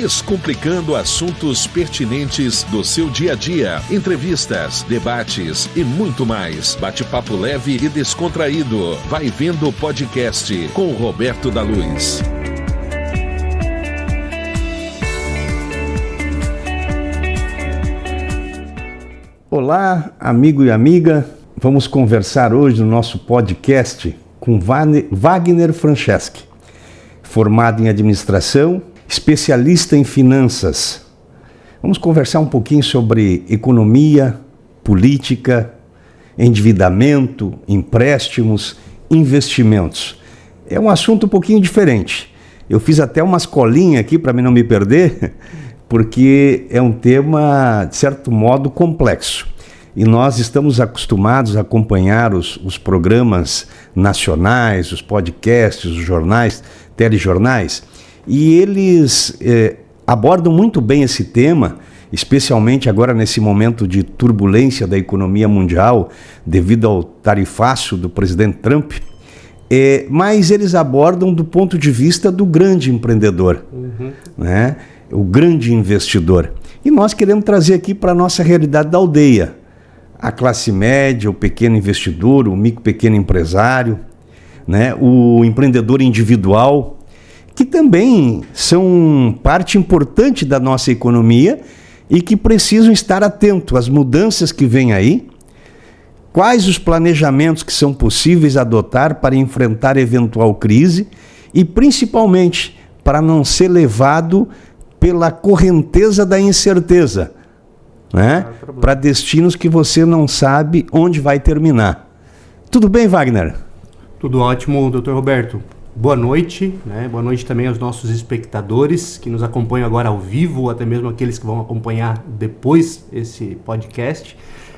descomplicando assuntos pertinentes do seu dia a dia, entrevistas, debates e muito mais. Bate-papo leve e descontraído. Vai Vendo Podcast com Roberto da Luz. Olá, amigo e amiga. Vamos conversar hoje no nosso podcast com Wagner Franceschi, formado em administração, especialista em finanças. Vamos conversar um pouquinho sobre economia, política, endividamento, empréstimos, investimentos. É um assunto um pouquinho diferente. Eu fiz até umas colinhas aqui para mim não me perder, porque é um tema, de certo modo, complexo. E nós estamos acostumados a acompanhar os programas nacionais, os podcasts, os jornais, telejornais, e eles abordam muito bem esse tema, especialmente agora nesse momento de turbulência da economia mundial, devido ao tarifaço do presidente Trump, mas eles abordam do ponto de vista do grande empreendedor, né? O grande investidor. E nós queremos trazer aqui para a nossa realidade da aldeia, a classe média, o pequeno investidor, o micro pequeno empresário, né? O empreendedor individual, que também são parte importante da nossa economia e que precisam estar atentos às mudanças que vêm aí, quais os planejamentos que são possíveis adotar para enfrentar eventual crise e principalmente para não ser levado pela correnteza da incerteza, né? Para destinos que você não sabe onde vai terminar. Tudo bem, Wagner? Tudo ótimo, Dr. Roberto. Boa noite, né? Boa noite também aos nossos espectadores que nos acompanham agora ao vivo, ou até mesmo aqueles que vão acompanhar depois esse podcast,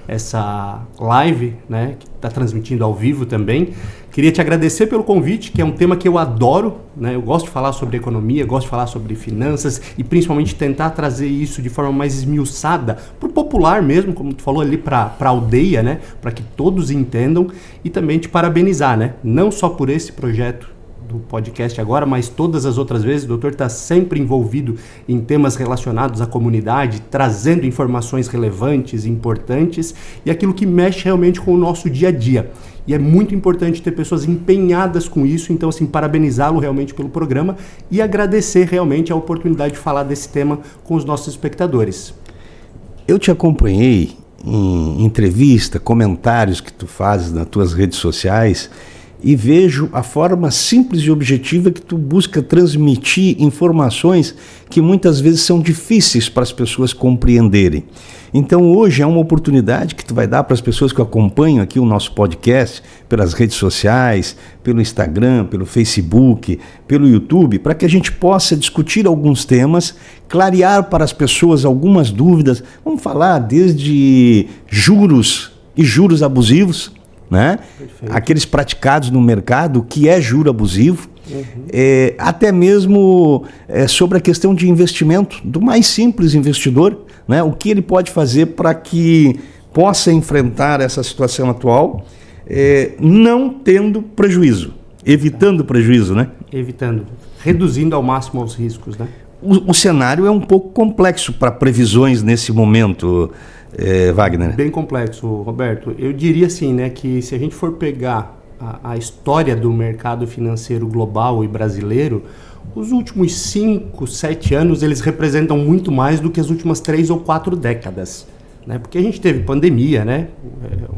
essa live, né, que está transmitindo ao vivo também. Queria te agradecer pelo convite, que é um tema que eu adoro, né? Eu gosto de falar sobre economia, gosto de falar sobre finanças e principalmente tentar trazer isso de forma mais esmiuçada para o popular mesmo, como tu falou ali, para a aldeia, né? Para que todos entendam, e também te parabenizar, né? Não só por esse projeto do podcast agora, mas todas as outras vezes o doutor está sempre envolvido em temas relacionados à comunidade, trazendo informações relevantes, importantes e aquilo que mexe realmente com o nosso dia a dia. E é muito importante ter pessoas empenhadas com isso, então assim, parabenizá-lo realmente pelo programa e agradecer realmente a oportunidade de falar desse tema com os nossos espectadores. Eu te acompanhei em entrevista, comentários que tu fazes nas tuas redes sociais, e vejo a forma simples e objetiva que tu busca transmitir informações que muitas vezes são difíceis para as pessoas compreenderem. Então hoje é uma oportunidade que tu vai dar para as pessoas que acompanham aqui o nosso podcast, pelas redes sociais, pelo Instagram, pelo Facebook, pelo YouTube, para que a gente possa discutir alguns temas, clarear para as pessoas algumas dúvidas. Vamos falar desde juros e juros abusivos, né? Aqueles praticados no mercado, que é juro abusivo, até mesmo sobre a questão de investimento do mais simples investidor, né? O que ele pode fazer para que possa enfrentar essa situação atual, não tendo prejuízo, evitando prejuízo, né? Evitando, reduzindo ao máximo os riscos, né? O cenário é um pouco complexo para previsões nesse momento, Wagner. Bem complexo, Roberto. Eu diria assim, né, que se a gente for pegar a história do mercado financeiro global e brasileiro, os últimos 5, 7 anos eles representam muito mais do que as últimas 3 ou 4 décadas. Né? Porque a gente teve pandemia, né?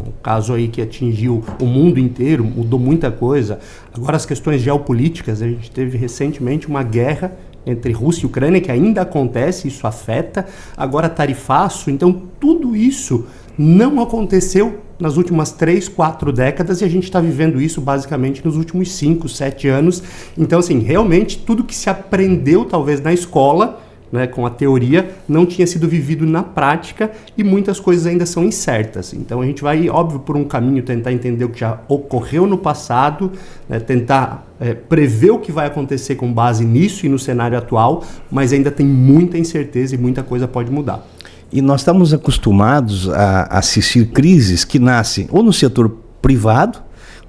Um caso aí que atingiu o mundo inteiro, mudou muita coisa. Agora as questões geopolíticas, a gente teve recentemente uma guerra entre Rússia e Ucrânia, que ainda acontece, isso afeta. Agora tarifaço, então tudo isso não aconteceu nas últimas 3, 4 décadas e a gente está vivendo isso basicamente nos últimos 5, 7 anos. Então, assim, realmente tudo que se aprendeu talvez na escola, né, com a teoria, não tinha sido vivido na prática e muitas coisas ainda são incertas. Então a gente vai, óbvio, por um caminho tentar entender o que já ocorreu no passado, né, tentar prever o que vai acontecer com base nisso e no cenário atual, mas ainda tem muita incerteza e muita coisa pode mudar. E nós estamos acostumados a assistir crises que nascem ou no setor privado,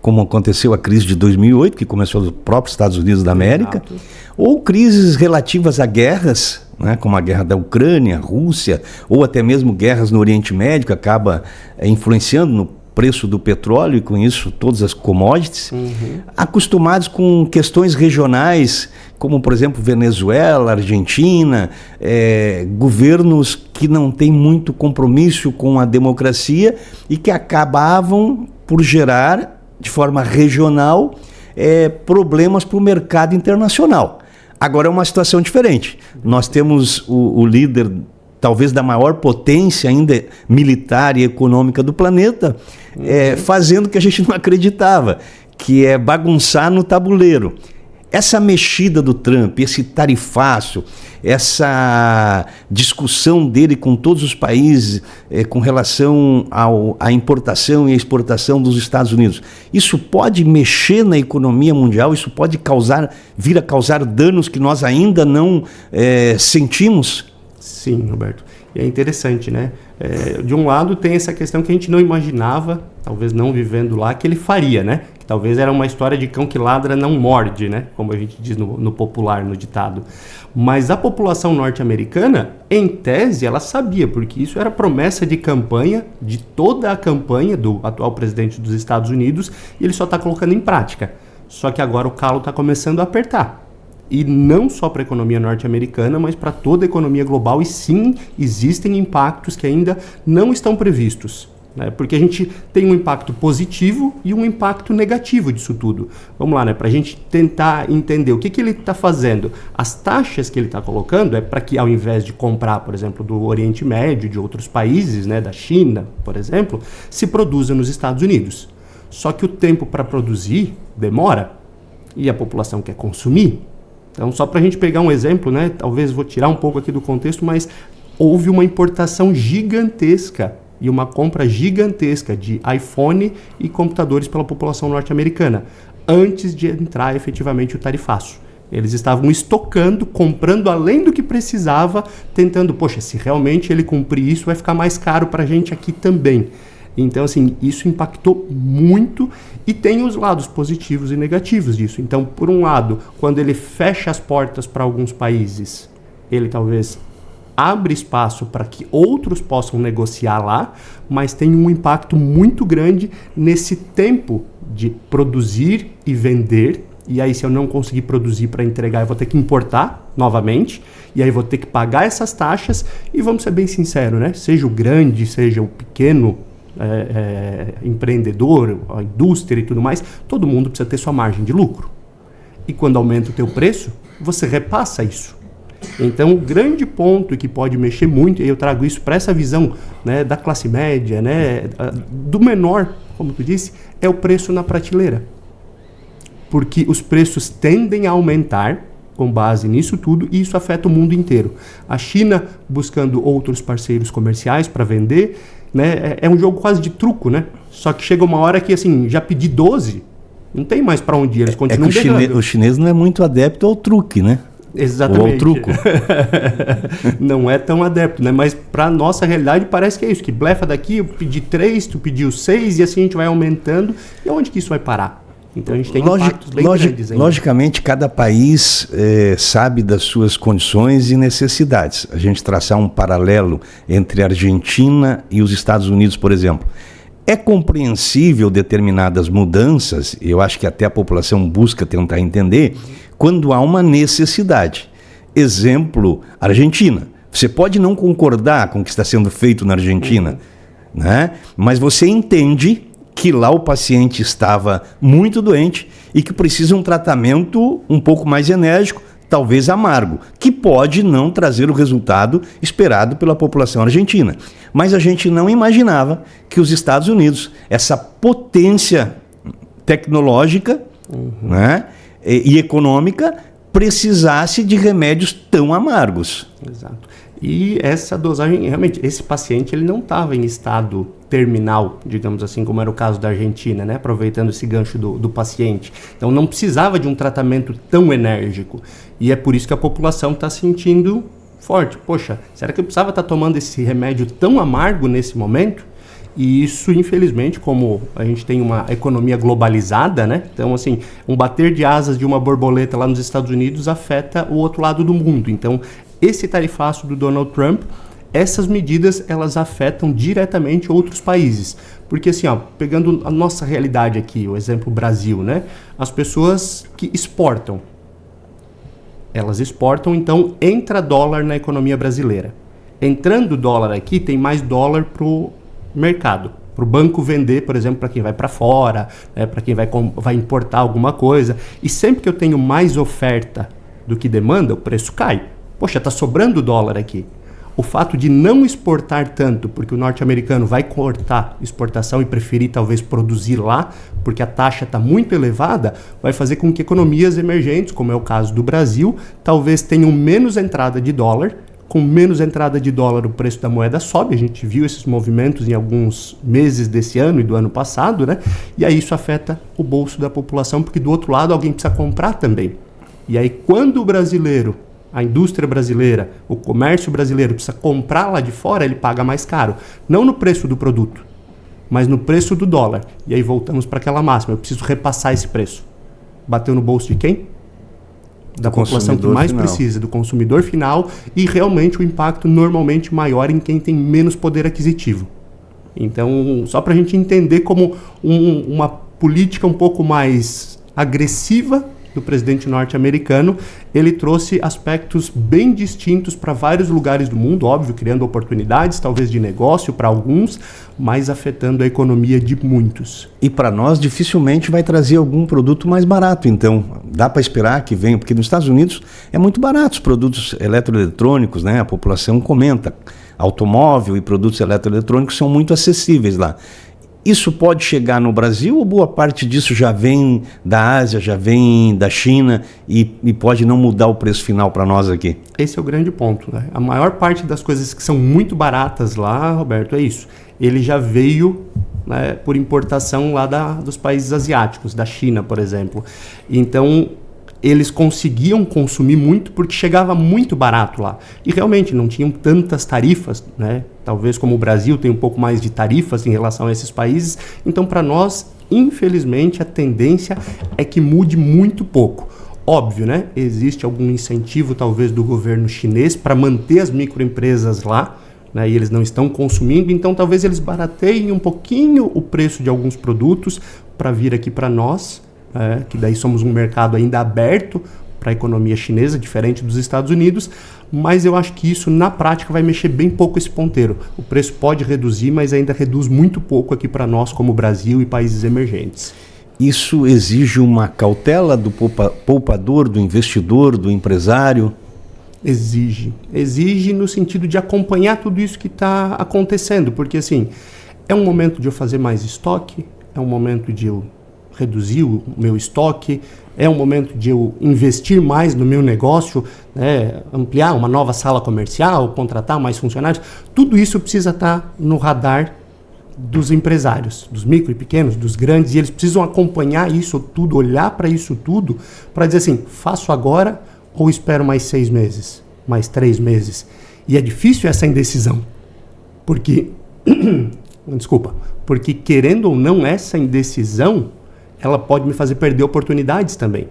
como aconteceu a crise de 2008, que começou nos próprios Estados Unidos da América, ou crises relativas a guerras, né, como a guerra da Ucrânia, Rússia, ou até mesmo guerras no Oriente Médio, que acaba influenciando no preço do petróleo e com isso todas as commodities, acostumados com questões regionais, como por exemplo Venezuela, Argentina, governos que não têm muito compromisso com a democracia e que acabavam por gerar, de forma regional, problemas para o mercado internacional. Agora é uma situação diferente. Nós temos o líder, talvez da maior potência ainda militar e econômica do planeta, fazendo o que a gente não acreditava, que é bagunçar no tabuleiro. Essa mexida do Trump, esse tarifaço, essa discussão dele com todos os países com relação à importação e à exportação dos Estados Unidos, isso pode mexer na economia mundial? Isso pode vir a causar danos que nós ainda não sentimos? Sim, Roberto. E é interessante, né? De um lado tem essa questão que a gente não imaginava, talvez não vivendo lá, que ele faria, né? Que talvez era uma história de cão que ladra não morde, né? Como a gente diz no popular, no ditado. Mas a população norte-americana, em tese, ela sabia, porque isso era promessa de campanha, de toda a campanha do atual presidente dos Estados Unidos, e ele só está colocando em prática. Só que agora o calo está começando a apertar. E não só para a economia norte-americana, mas para toda a economia global. E sim, existem impactos que ainda não estão previstos, né? Porque a gente tem um impacto positivo e um impacto negativo disso tudo. Vamos lá, né? Para a gente tentar entender o que ele está fazendo. As taxas que ele está colocando é para que, ao invés de comprar, por exemplo, do Oriente Médio, de outros países, né, da China, por exemplo, se produza nos Estados Unidos. Só que o tempo para produzir demora e a população quer consumir. Então, só para a gente pegar um exemplo, né? Talvez vou tirar um pouco aqui do contexto, mas houve uma importação gigantesca e uma compra gigantesca de iPhone e computadores pela população norte-americana, antes de entrar efetivamente o tarifaço. Eles estavam estocando, comprando além do que precisava, tentando, poxa, se realmente ele cumprir isso, vai ficar mais caro para a gente aqui também. Então, assim, isso impactou muito e tem os lados positivos e negativos disso. Então, por um lado, quando ele fecha as portas para alguns países, ele talvez abre espaço para que outros possam negociar lá, mas tem um impacto muito grande nesse tempo de produzir e vender. E aí, se eu não conseguir produzir para entregar, eu vou ter que importar novamente, e aí vou ter que pagar essas taxas. E vamos ser bem sinceros, né? Seja o grande, seja o pequeno empreendedor, a indústria e tudo mais, todo mundo precisa ter sua margem de lucro. E quando aumenta o teu preço, você repassa isso. Então, o grande ponto que pode mexer muito, e eu trago isso para essa visão, né, da classe média, né, do menor, como tu disse, é o preço na prateleira. Porque os preços tendem a aumentar com base nisso tudo, e isso afeta o mundo inteiro. A China buscando outros parceiros comerciais para vender, né, é um jogo quase de truco, né? Só que chega uma hora que, assim, já pedi 12, não tem mais para onde ir, eles continuam pegando. O chinês não é muito adepto ao truque, né? Exatamente. Ou ao truco. Não é tão adepto, né? Mas para nossa realidade parece que é isso, que blefa daqui, eu pedi 3, tu pediu 6, e assim a gente vai aumentando. E onde que isso vai parar? Então a gente tem impactos bem grandes ainda. Logicamente, cada país sabe das suas condições e necessidades. A gente traçar um paralelo entre a Argentina e os Estados Unidos, por exemplo. É compreensível determinadas mudanças, eu acho que até a população busca tentar entender, quando há uma necessidade. Exemplo, Argentina. Você pode não concordar com o que está sendo feito na Argentina, né? Mas você entende que lá o paciente estava muito doente e que precisa um tratamento um pouco mais enérgico, talvez amargo, que pode não trazer o resultado esperado pela população argentina. Mas a gente não imaginava que os Estados Unidos, essa potência tecnológica, né, e econômica, precisasse de remédios tão amargos. Exato. E essa dosagem, realmente, esse paciente ele não estava em estado terminal, digamos assim, como era o caso da Argentina, né? Aproveitando esse gancho do paciente. Então não precisava de um tratamento tão enérgico. E é por isso que a população está sentindo forte. Poxa, será que eu precisava estar tomando esse remédio tão amargo nesse momento? E isso, infelizmente, como a gente tem uma economia globalizada, né? Então, assim, um bater de asas de uma borboleta lá nos Estados Unidos afeta o outro lado do mundo. Então, esse tarifaço do Donald Trump, essas medidas elas afetam diretamente outros países. Porque assim, pegando a nossa realidade aqui, o exemplo Brasil, né? As pessoas que exportam, elas exportam, então entra dólar na economia brasileira. Entrando dólar aqui, tem mais dólar para o mercado. Para o banco vender, por exemplo, para quem vai para fora, né, para quem vai importar alguma coisa. E sempre que eu tenho mais oferta do que demanda, o preço cai. Poxa, está sobrando dólar aqui. O fato de não exportar tanto, porque o norte-americano vai cortar exportação e preferir talvez produzir lá, porque a taxa está muito elevada, vai fazer com que economias emergentes, como é o caso do Brasil, talvez tenham menos entrada de dólar. Com menos entrada de dólar, o preço da moeda sobe. A gente viu esses movimentos em alguns meses desse ano e do ano passado, né? E aí isso afeta o bolso da população, porque do outro lado alguém precisa comprar também. E aí quando o brasileiro, a indústria brasileira, o comércio brasileiro precisa comprar lá de fora, ele paga mais caro. Não no preço do produto, mas no preço do dólar. E aí voltamos para aquela máxima, eu preciso repassar esse preço. Bateu no bolso de quem? Da população que mais precisa, do consumidor final, e realmente o impacto normalmente maior em quem tem menos poder aquisitivo. Então, só para a gente entender como uma política um pouco mais agressiva do presidente norte-americano, ele trouxe aspectos bem distintos para vários lugares do mundo, óbvio, criando oportunidades, talvez de negócio para alguns, mas afetando a economia de muitos. E para nós, dificilmente vai trazer algum produto mais barato, então. Dá para esperar que venha, porque nos Estados Unidos é muito barato os produtos eletroeletrônicos, né? A população comenta. Automóvel e produtos eletroeletrônicos são muito acessíveis lá. Isso pode chegar no Brasil ou boa parte disso já vem da Ásia, já vem da China e pode não mudar o preço final para nós aqui? Esse é o grande ponto, né? A maior parte das coisas que são muito baratas lá, Roberto, é isso. Ele já veio, né, por importação lá dos países asiáticos, da China, por exemplo. Então, eles conseguiam consumir muito porque chegava muito barato lá. E realmente não tinham tantas tarifas, né? Talvez como o Brasil tem um pouco mais de tarifas em relação a esses países. Então, para nós, infelizmente, a tendência é que mude muito pouco. Óbvio, né? Existe algum incentivo, talvez, do governo chinês para manter as microempresas lá, né? E eles não estão consumindo, então talvez eles barateiem um pouquinho o preço de alguns produtos para vir aqui para nós, que daí somos um mercado ainda aberto para a economia chinesa, diferente dos Estados Unidos, mas eu acho que isso na prática vai mexer bem pouco esse ponteiro. O preço pode reduzir, mas ainda reduz muito pouco aqui para nós como Brasil e países emergentes. Isso exige uma cautela do poupador, do investidor, do empresário? Exige no sentido de acompanhar tudo isso que está acontecendo, porque assim, é um momento de eu fazer mais estoque, é um momento de eu reduzir o meu estoque, é um momento de eu investir mais no meu negócio, né, ampliar uma nova sala comercial, contratar mais funcionários. Tudo isso precisa estar no radar dos empresários, dos micro e pequenos, dos grandes, e eles precisam acompanhar isso tudo, olhar para isso tudo, para dizer assim, faço agora ou espero mais 6 meses, mais 3 meses. E é difícil essa indecisão, porque, porque querendo ou não essa indecisão, ela pode me fazer perder oportunidades também.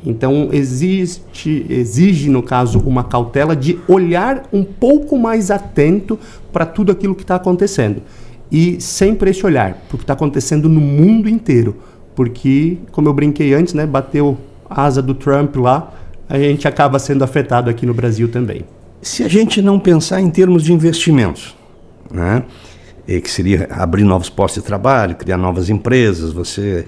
Então, exige, no caso, uma cautela de olhar um pouco mais atento para tudo aquilo que está acontecendo. E sempre esse olhar, para o que está acontecendo no mundo inteiro. Porque, como eu brinquei antes, né, bateu a asa do Trump lá, a gente acaba sendo afetado aqui no Brasil também. Se a gente não pensar em termos de investimentos, né? Que seria abrir novos postos de trabalho, criar novas empresas, você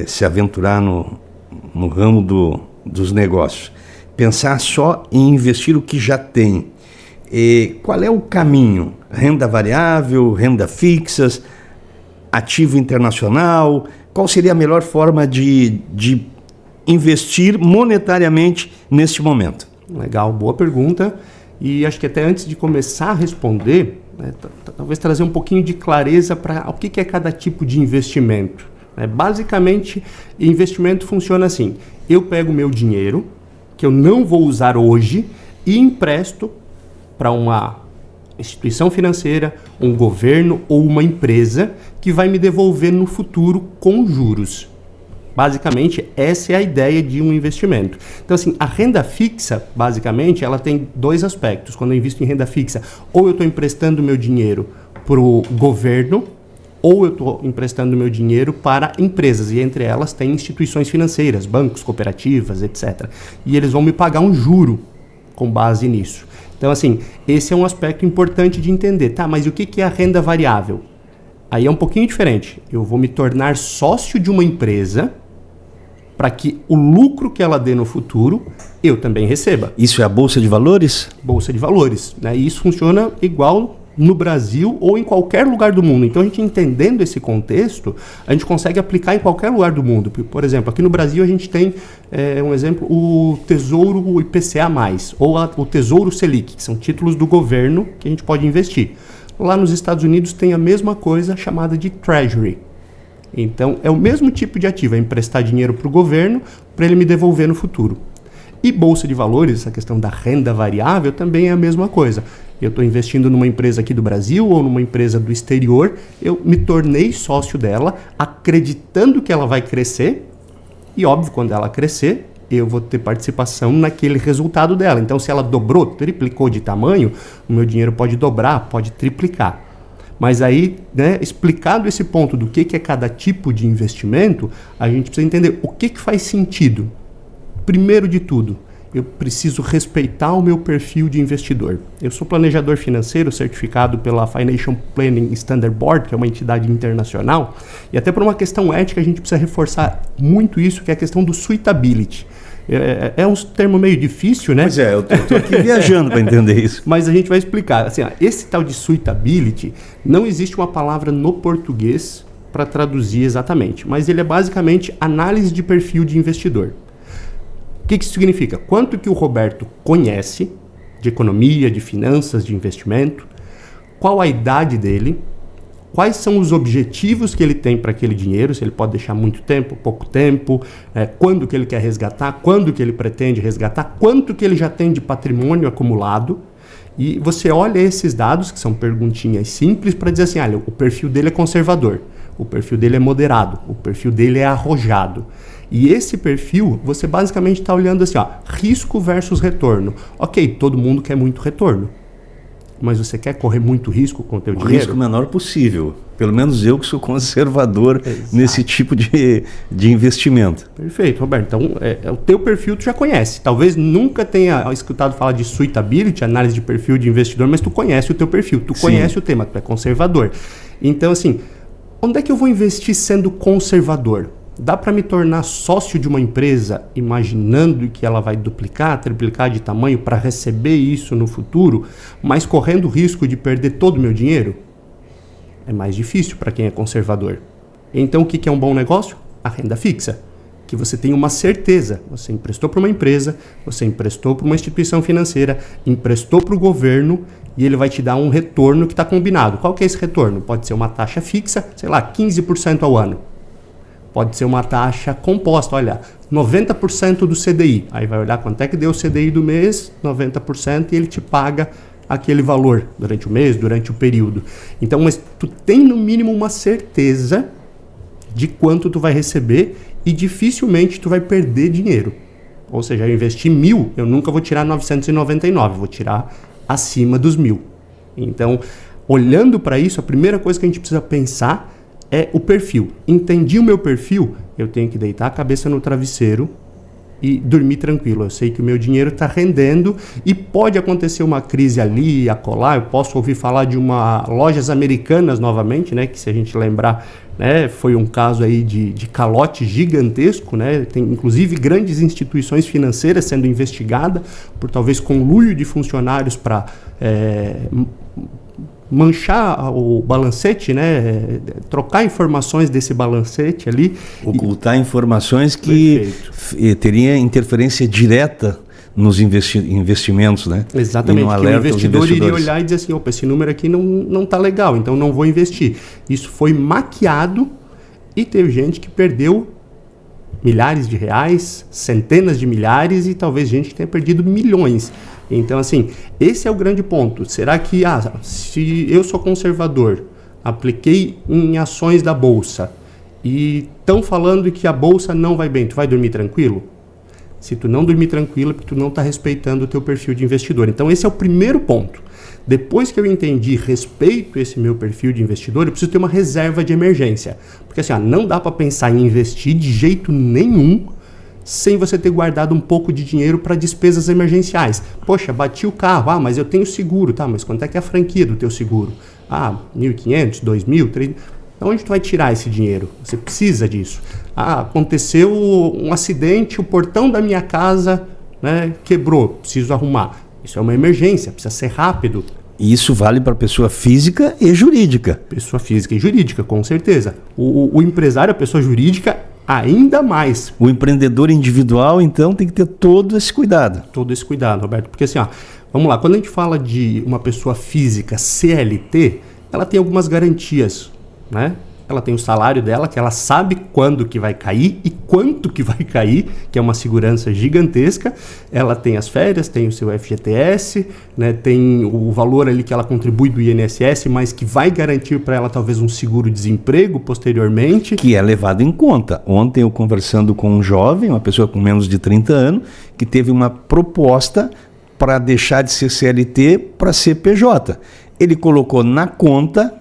se aventurar no ramo dos negócios. Pensar só em investir o que já tem. Qual é o caminho? Renda variável, renda fixas, ativo internacional? Qual seria a melhor forma de investir monetariamente neste momento? Legal, boa pergunta. E acho que até antes de começar a responder, né, talvez trazer um pouquinho de clareza para o que é cada tipo de investimento. Basicamente, investimento funciona assim. Eu pego o meu dinheiro, que eu não vou usar hoje, e empresto para uma instituição financeira, um governo ou uma empresa que vai me devolver no futuro com juros. Basicamente, essa é a ideia de um investimento. Então, assim, a renda fixa, basicamente, ela tem dois aspectos. Quando eu invisto em renda fixa, ou eu estou emprestando meu dinheiro para o governo, ou eu estou emprestando meu dinheiro para empresas, e entre elas tem instituições financeiras, bancos, cooperativas, etc. E eles vão me pagar um juro com base nisso. Então, assim, esse é um aspecto importante de entender. Tá, mas o que é a renda variável? Aí é um pouquinho diferente. Eu vou me tornar sócio de uma empresa para que o lucro que ela dê no futuro, eu também receba. Isso é a Bolsa de Valores? Bolsa de Valores, né? E isso funciona igual no Brasil ou em qualquer lugar do mundo. Então, a gente entendendo esse contexto, a gente consegue aplicar em qualquer lugar do mundo. Por exemplo, aqui no Brasil a gente tem, um exemplo, o Tesouro IPCA+, ou o Tesouro Selic, que são títulos do governo que a gente pode investir. Lá nos Estados Unidos tem a mesma coisa chamada de Treasury. Então, é o mesmo tipo de ativo, é emprestar dinheiro para o governo para ele me devolver no futuro. E Bolsa de Valores, essa questão da renda variável, também é a mesma coisa. Eu estou investindo numa empresa aqui do Brasil ou numa empresa do exterior, eu me tornei sócio dela, acreditando que ela vai crescer, e óbvio, quando ela crescer, eu vou ter participação naquele resultado dela. Então, se ela dobrou, triplicou de tamanho, o meu dinheiro pode dobrar, pode triplicar. Mas aí, né, explicado esse ponto do que é cada tipo de investimento, a gente precisa entender o que faz sentido. Primeiro de tudo, eu preciso respeitar o meu perfil de investidor. Eu sou planejador financeiro certificado pela Financial Planning Standard Board, que é uma entidade internacional, e até por uma questão ética a gente precisa reforçar muito isso, que é a questão do suitability. É um termo meio difícil, né? Pois é, eu estou aqui viajando para entender isso. Mas a gente vai explicar. Assim, esse tal de suitability, não existe uma palavra no português para traduzir exatamente, mas ele é basicamente análise de perfil de investidor. O que isso significa? Quanto que o Roberto conhece de economia, de finanças, de investimento, qual a idade dele, quais são os objetivos que ele tem para aquele dinheiro, se ele pode deixar muito tempo, pouco tempo, quando que ele quer resgatar, quando que ele pretende resgatar, quanto que ele já tem de patrimônio acumulado. E você olha esses dados, que são perguntinhas simples, para dizer assim, olha, o perfil dele é conservador, o perfil dele é moderado, o perfil dele é arrojado. E esse perfil, você basicamente está olhando assim, ó, risco versus retorno. Ok, todo mundo quer muito retorno, mas você quer correr muito risco com o teu dinheiro? O risco menor possível. Pelo menos eu que sou conservador nesse tipo de investimento. Perfeito, Roberto. Então, o teu perfil tu já conhece. Talvez nunca tenha escutado falar de suitability, análise de perfil de investidor, mas tu conhece o teu perfil, tu conhece o tema, tu é conservador. Então, assim, onde é que eu vou investir sendo conservador? Dá para me tornar sócio de uma empresa imaginando que ela vai duplicar, triplicar de tamanho para receber isso no futuro, mas correndo o risco de perder todo o meu dinheiro? É mais difícil para quem é conservador. Então, o que é um bom negócio? A renda fixa. Que você tem uma certeza. Você emprestou para uma empresa, você emprestou para uma instituição financeira, emprestou para o governo e ele vai te dar um retorno que está combinado. Qual que é esse retorno? Pode ser uma taxa fixa, sei lá, 15% ao ano. Pode ser uma taxa composta, olha, 90% do CDI. Aí vai olhar quanto é que deu o CDI do mês, 90%, e ele te paga aquele valor durante o mês, durante o período. Então, mas tu tem no mínimo uma certeza de quanto tu vai receber e dificilmente tu vai perder dinheiro. Ou seja, eu investi 1.000, eu nunca vou tirar 999, vou tirar acima dos 1.000. Então, olhando para isso, a primeira coisa que a gente precisa pensar é o perfil. Entendi o meu perfil, eu tenho que deitar a cabeça no travesseiro e dormir tranquilo. Eu sei que o meu dinheiro está rendendo e pode acontecer uma crise ali, acolá. Eu posso ouvir falar de lojas americanas novamente, né? Que se a gente lembrar, né, foi um caso aí de calote gigantesco, né? Tem inclusive grandes instituições financeiras sendo investigadas por talvez conluio de funcionários para manchar o balancete, né? Trocar informações desse balancete ali. Ocultar informações que teria interferência direta nos investimentos, né? Exatamente, que o investidor iria olhar e dizer assim, opa, esse número aqui não está legal, então não vou investir. Isso foi maquiado e teve gente que perdeu milhares de reais, centenas de milhares e talvez gente que tenha perdido milhões. Então, assim, esse é o grande ponto. Será que, se eu sou conservador, apliquei em ações da Bolsa e estão falando que a bolsa não vai bem, tu vai dormir tranquilo? Se tu não dormir tranquilo, é porque tu não está respeitando o teu perfil de investidor. Então esse é o primeiro ponto. Depois que eu entendi, respeito esse meu perfil de investidor, eu preciso ter uma reserva de emergência. Porque assim, não dá para pensar em investir de jeito nenhum sem você ter guardado um pouco de dinheiro para despesas emergenciais. Poxa, bati o carro, mas eu tenho seguro, tá? Mas quanto é que é a franquia do teu seguro? 1.500, 2.000, 3.000... Onde tu vai tirar esse dinheiro? Você precisa disso. Aconteceu um acidente, o portão da minha casa, né, quebrou, preciso arrumar. Isso é uma emergência, precisa ser rápido. E isso vale para pessoa física e jurídica. Pessoa física e jurídica, com certeza. O empresário, a pessoa jurídica, ainda mais. O empreendedor individual, então, tem que ter todo esse cuidado. Todo esse cuidado, Roberto. Porque assim, vamos lá, quando a gente fala de uma pessoa física CLT, ela tem algumas garantias, né? Ela tem o salário dela, que ela sabe quando que vai cair e quanto que vai cair, que é uma segurança gigantesca. Ela tem as férias, tem o seu FGTS, né? Tem o valor ali que ela contribui do INSS, mas que vai garantir para ela talvez um seguro-desemprego posteriormente. Que é levado em conta. Ontem eu conversando com um jovem, uma pessoa com menos de 30 anos, que teve uma proposta para deixar de ser CLT para ser PJ. Ele colocou na conta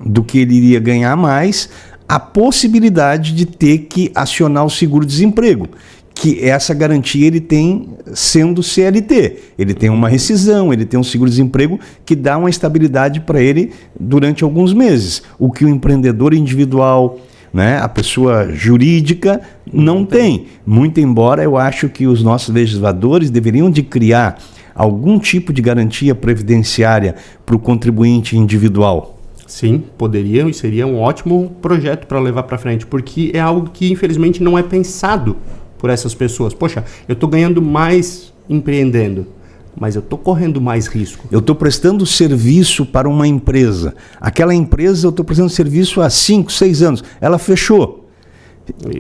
do que ele iria ganhar mais, a possibilidade de ter que acionar o seguro-desemprego, que essa garantia ele tem sendo CLT. Ele tem uma rescisão, ele tem um seguro-desemprego que dá uma estabilidade para ele durante alguns meses, o que o empreendedor individual, né, a pessoa jurídica não tem. Muito embora eu acho que os nossos legisladores deveriam de criar algum tipo de garantia previdenciária para o contribuinte individual. Sim, poderiam e seria um ótimo projeto para levar para frente, porque é algo que infelizmente não é pensado por essas pessoas. Poxa, eu estou ganhando mais empreendendo, mas eu estou correndo mais risco. Eu estou prestando serviço para uma empresa. Aquela empresa eu estou prestando serviço há 5, 6 anos. Ela fechou.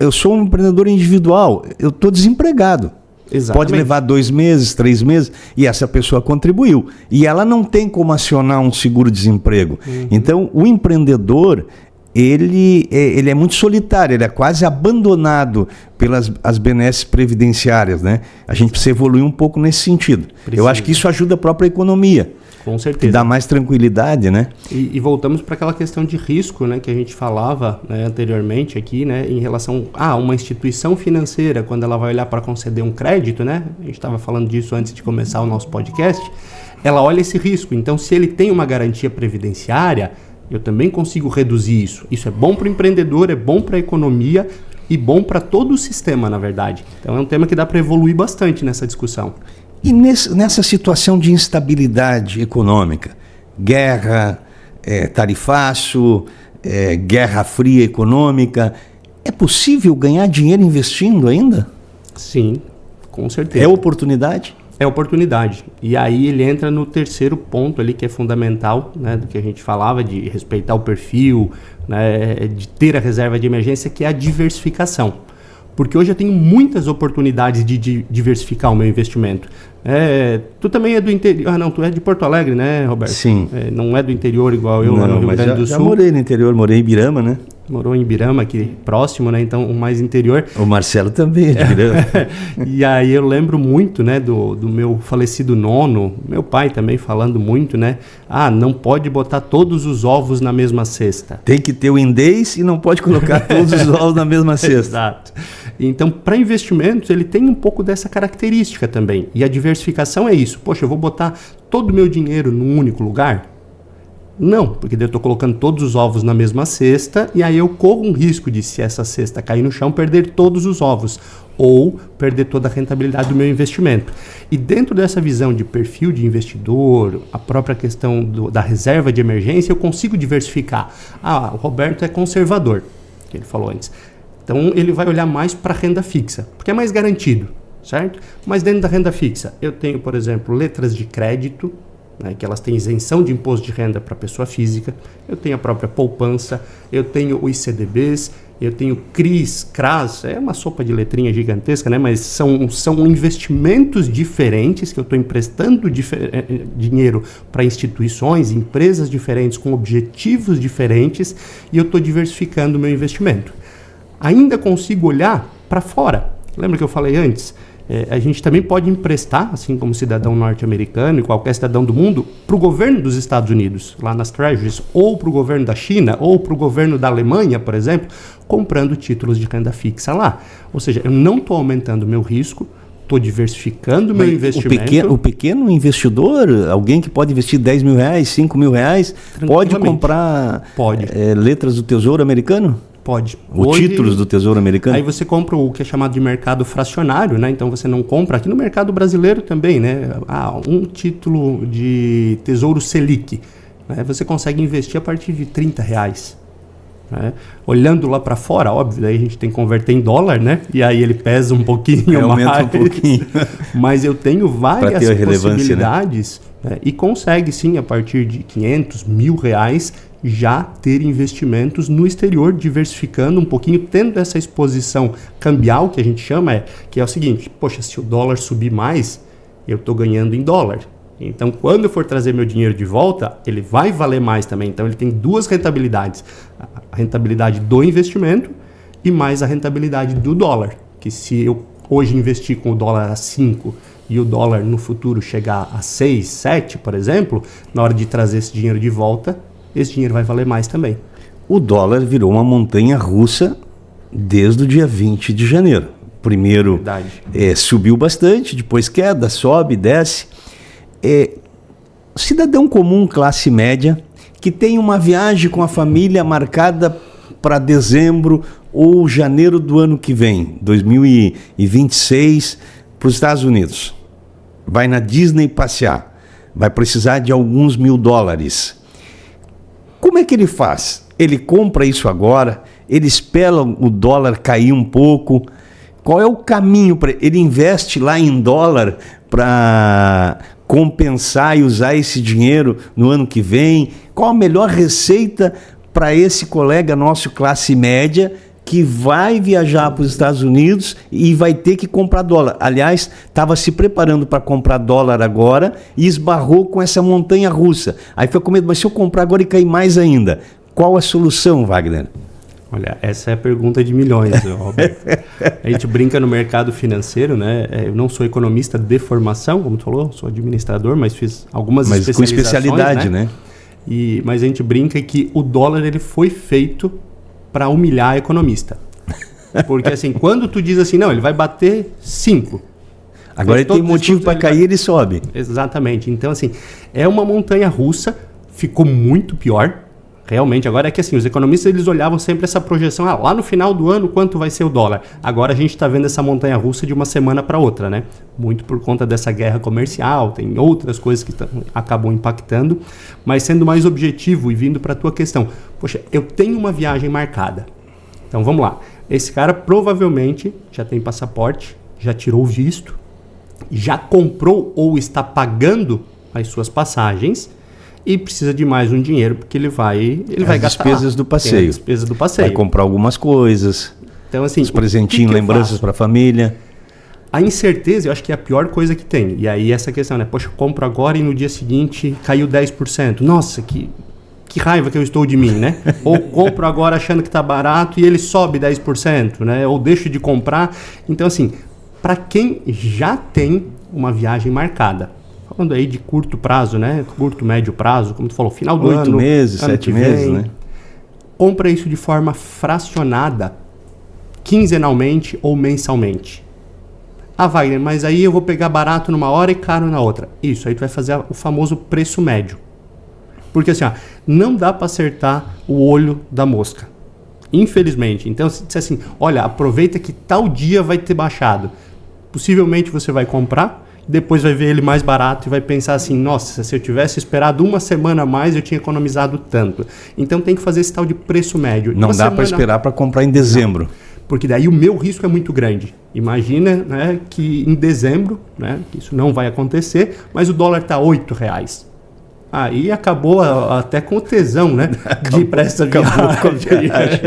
Eu sou um empreendedor individual, eu estou desempregado. Exatamente. Pode levar 2 meses, 3 meses, e essa pessoa contribuiu. E ela não tem como acionar um seguro-desemprego. Então, o empreendedor, ele é muito solitário, ele é quase abandonado pelas as benesses previdenciárias, né? A gente precisa evoluir um pouco nesse sentido. Eu acho que isso ajuda a própria economia. Com certeza. Que dá mais tranquilidade, né? E voltamos para aquela questão de risco, né, que a gente falava, né, anteriormente aqui, né, em relação a uma instituição financeira, quando ela vai olhar para conceder um crédito, né? A gente estava falando disso antes de começar o nosso podcast. Ela olha esse risco. Então, se ele tem uma garantia previdenciária, eu também consigo reduzir isso. Isso é bom para o empreendedor, é bom para a economia e bom para todo o sistema, na verdade. Então, é um tema que dá para evoluir bastante nessa discussão. E nessa situação de instabilidade econômica, guerra, tarifaço, guerra fria econômica, é possível ganhar dinheiro investindo ainda? Sim, com certeza. É oportunidade? É oportunidade. E aí ele entra no terceiro ponto ali que é fundamental, né, do que a gente falava, de respeitar o perfil, né, de ter a reserva de emergência, que é a diversificação. Porque hoje eu tenho muitas oportunidades de diversificar o meu investimento. Tu também é do interior. Não, tu é de Porto Alegre, né, Roberto? Sim. Não é do interior igual eu, lá no Rio Grande do Sul. Já morei no interior, morei em Ibirama, né? Morou em Ibirama, aqui próximo, né? Então, o mais interior. O Marcelo também é de Ibirama. E aí eu lembro muito, né, do meu falecido nono, meu pai também falando muito, né? Não pode botar todos os ovos na mesma cesta. Tem que ter o indês e não pode colocar todos os ovos na mesma cesta. Exato. Então, para investimentos, ele tem um pouco dessa característica também. E a diversificação é isso. Poxa, eu vou botar todo o meu dinheiro num único lugar? Não, porque eu estou colocando todos os ovos na mesma cesta e aí eu corro um risco de, se essa cesta cair no chão, perder todos os ovos ou perder toda a rentabilidade do meu investimento. E dentro dessa visão de perfil de investidor, a própria questão da reserva de emergência, eu consigo diversificar. O Roberto é conservador, que ele falou antes. Então ele vai olhar mais para a renda fixa, porque é mais garantido, certo? Mas dentro da renda fixa, eu tenho, por exemplo, letras de crédito, né, que elas têm isenção de imposto de renda para pessoa física, eu tenho a própria poupança, eu tenho os CDBs, eu tenho CRIs, CRAS, é uma sopa de letrinha gigantesca, né, mas são investimentos diferentes que eu estou emprestando dinheiro para instituições, empresas diferentes, com objetivos diferentes, e eu estou diversificando o meu investimento. ainda consigo olhar para fora. Lembra que eu falei antes? A gente também pode emprestar, assim como cidadão norte-americano e qualquer cidadão do mundo, para o governo dos Estados Unidos, lá nas Treasuries, ou para o governo da China, ou para o governo da Alemanha, por exemplo, comprando títulos de renda fixa lá. Ou seja, eu não estou aumentando o meu risco, estou diversificando o meu investimento. O pequeno investidor, alguém que pode investir 10 mil reais, 5 mil reais, pode comprar letras do Tesouro Americano? Pode. Títulos do Tesouro Americano? Aí você compra o que é chamado de mercado fracionário, né? Então você não compra, aqui no mercado brasileiro também, né? Um título de Tesouro Selic, né? Você consegue investir a partir de R$30. Né? Olhando lá para fora, óbvio, daí a gente tem que converter em dólar, né? E aí ele pesa um pouquinho aumenta mais. Um pouquinho. Mas eu tenho várias possibilidades, né? E consegue sim, a partir de R$500, R$1.000, já ter investimentos no exterior, diversificando um pouquinho, tendo essa exposição cambial, que a gente chama, que é o seguinte, poxa, se o dólar subir mais, eu estou ganhando em dólar. Então, quando eu for trazer meu dinheiro de volta, ele vai valer mais também. Então, ele tem duas rentabilidades. A rentabilidade do investimento e mais a rentabilidade do dólar. Que se eu hoje investir com o dólar a 5 e o dólar no futuro chegar a 6, 7, por exemplo, na hora de trazer esse dinheiro de volta, esse dinheiro vai valer mais também. O dólar virou uma montanha russa desde o dia 20 de janeiro. Primeiro subiu bastante, depois queda, sobe, desce. Cidadão comum, classe média, que tem uma viagem com a família marcada para dezembro ou janeiro do ano que vem, 2026, para os Estados Unidos. Vai na Disney passear, vai precisar de alguns $1.000. Como é que ele faz? Ele compra isso agora? Ele espera o dólar cair um pouco? Qual é o caminho para ele investe lá em dólar para compensar e usar esse dinheiro no ano que vem? Qual a melhor receita para esse colega nosso classe média que vai viajar para os Estados Unidos e vai ter que comprar dólar? Aliás, estava se preparando para comprar dólar agora e esbarrou com essa montanha russa. Aí foi com medo, mas se eu comprar agora e cair mais ainda, qual a solução, Wagner? Olha, essa é a pergunta de milhões, Roberto. A gente brinca no mercado financeiro, né? Eu não sou economista de formação, como tu falou, sou administrador, mas fiz algumas especializações. Com especialidade, né? Mas a gente brinca que o dólar ele foi feito para humilhar economista. Porque assim, quando tu diz assim, não, ele vai bater 5. Agora ele tem motivo para cair, ele sobe. Exatamente. Então assim, é uma montanha russa, ficou muito pior. Realmente, agora é que assim, os economistas eles olhavam sempre essa projeção, lá no final do ano quanto vai ser o dólar. Agora a gente está vendo essa montanha russa de uma semana para outra, né? Muito por conta dessa guerra comercial, tem outras coisas que acabam impactando, mas sendo mais objetivo e vindo para a tua questão, poxa, eu tenho uma viagem marcada. Então vamos lá, esse cara provavelmente já tem passaporte, já tirou o visto, já comprou ou está pagando as suas passagens, e precisa de mais um dinheiro porque ele vai gastar despesas do passeio. As despesas do passeio. Vai comprar algumas coisas. Então assim, os presentinhos, lembranças para a família. A incerteza, eu acho que é a pior coisa que tem. E aí essa questão, né? Poxa, eu compro agora e no dia seguinte caiu 10%. Nossa, que raiva que eu estou de mim, né? Ou compro agora achando que está barato e ele sobe 10%, né? Ou deixo de comprar. Então assim, para quem já tem uma viagem marcada, falando aí de curto prazo, né? Curto, médio prazo, como tu falou, final do ano. 8 meses, 7 meses, né? Compra isso de forma fracionada, quinzenalmente ou mensalmente. Ah, Wagner, mas aí eu vou pegar barato numa hora e caro na outra. Isso, aí tu vai fazer o famoso preço médio. Porque assim, não dá para acertar o olho da mosca. Infelizmente. Então, se disser assim, olha, aproveita que tal dia vai ter baixado. Possivelmente você vai comprar, depois vai ver ele mais barato e vai pensar assim, nossa, se eu tivesse esperado uma semana a mais, eu tinha economizado tanto. Então tem que fazer esse tal de preço médio. Não dá para esperar para comprar em dezembro. Não, porque daí o meu risco é muito grande. Imagina, né, que em dezembro, né, isso não vai acontecer, mas o dólar está R$8. Aí acabou até com o tesão, né? De ir para essa viagem.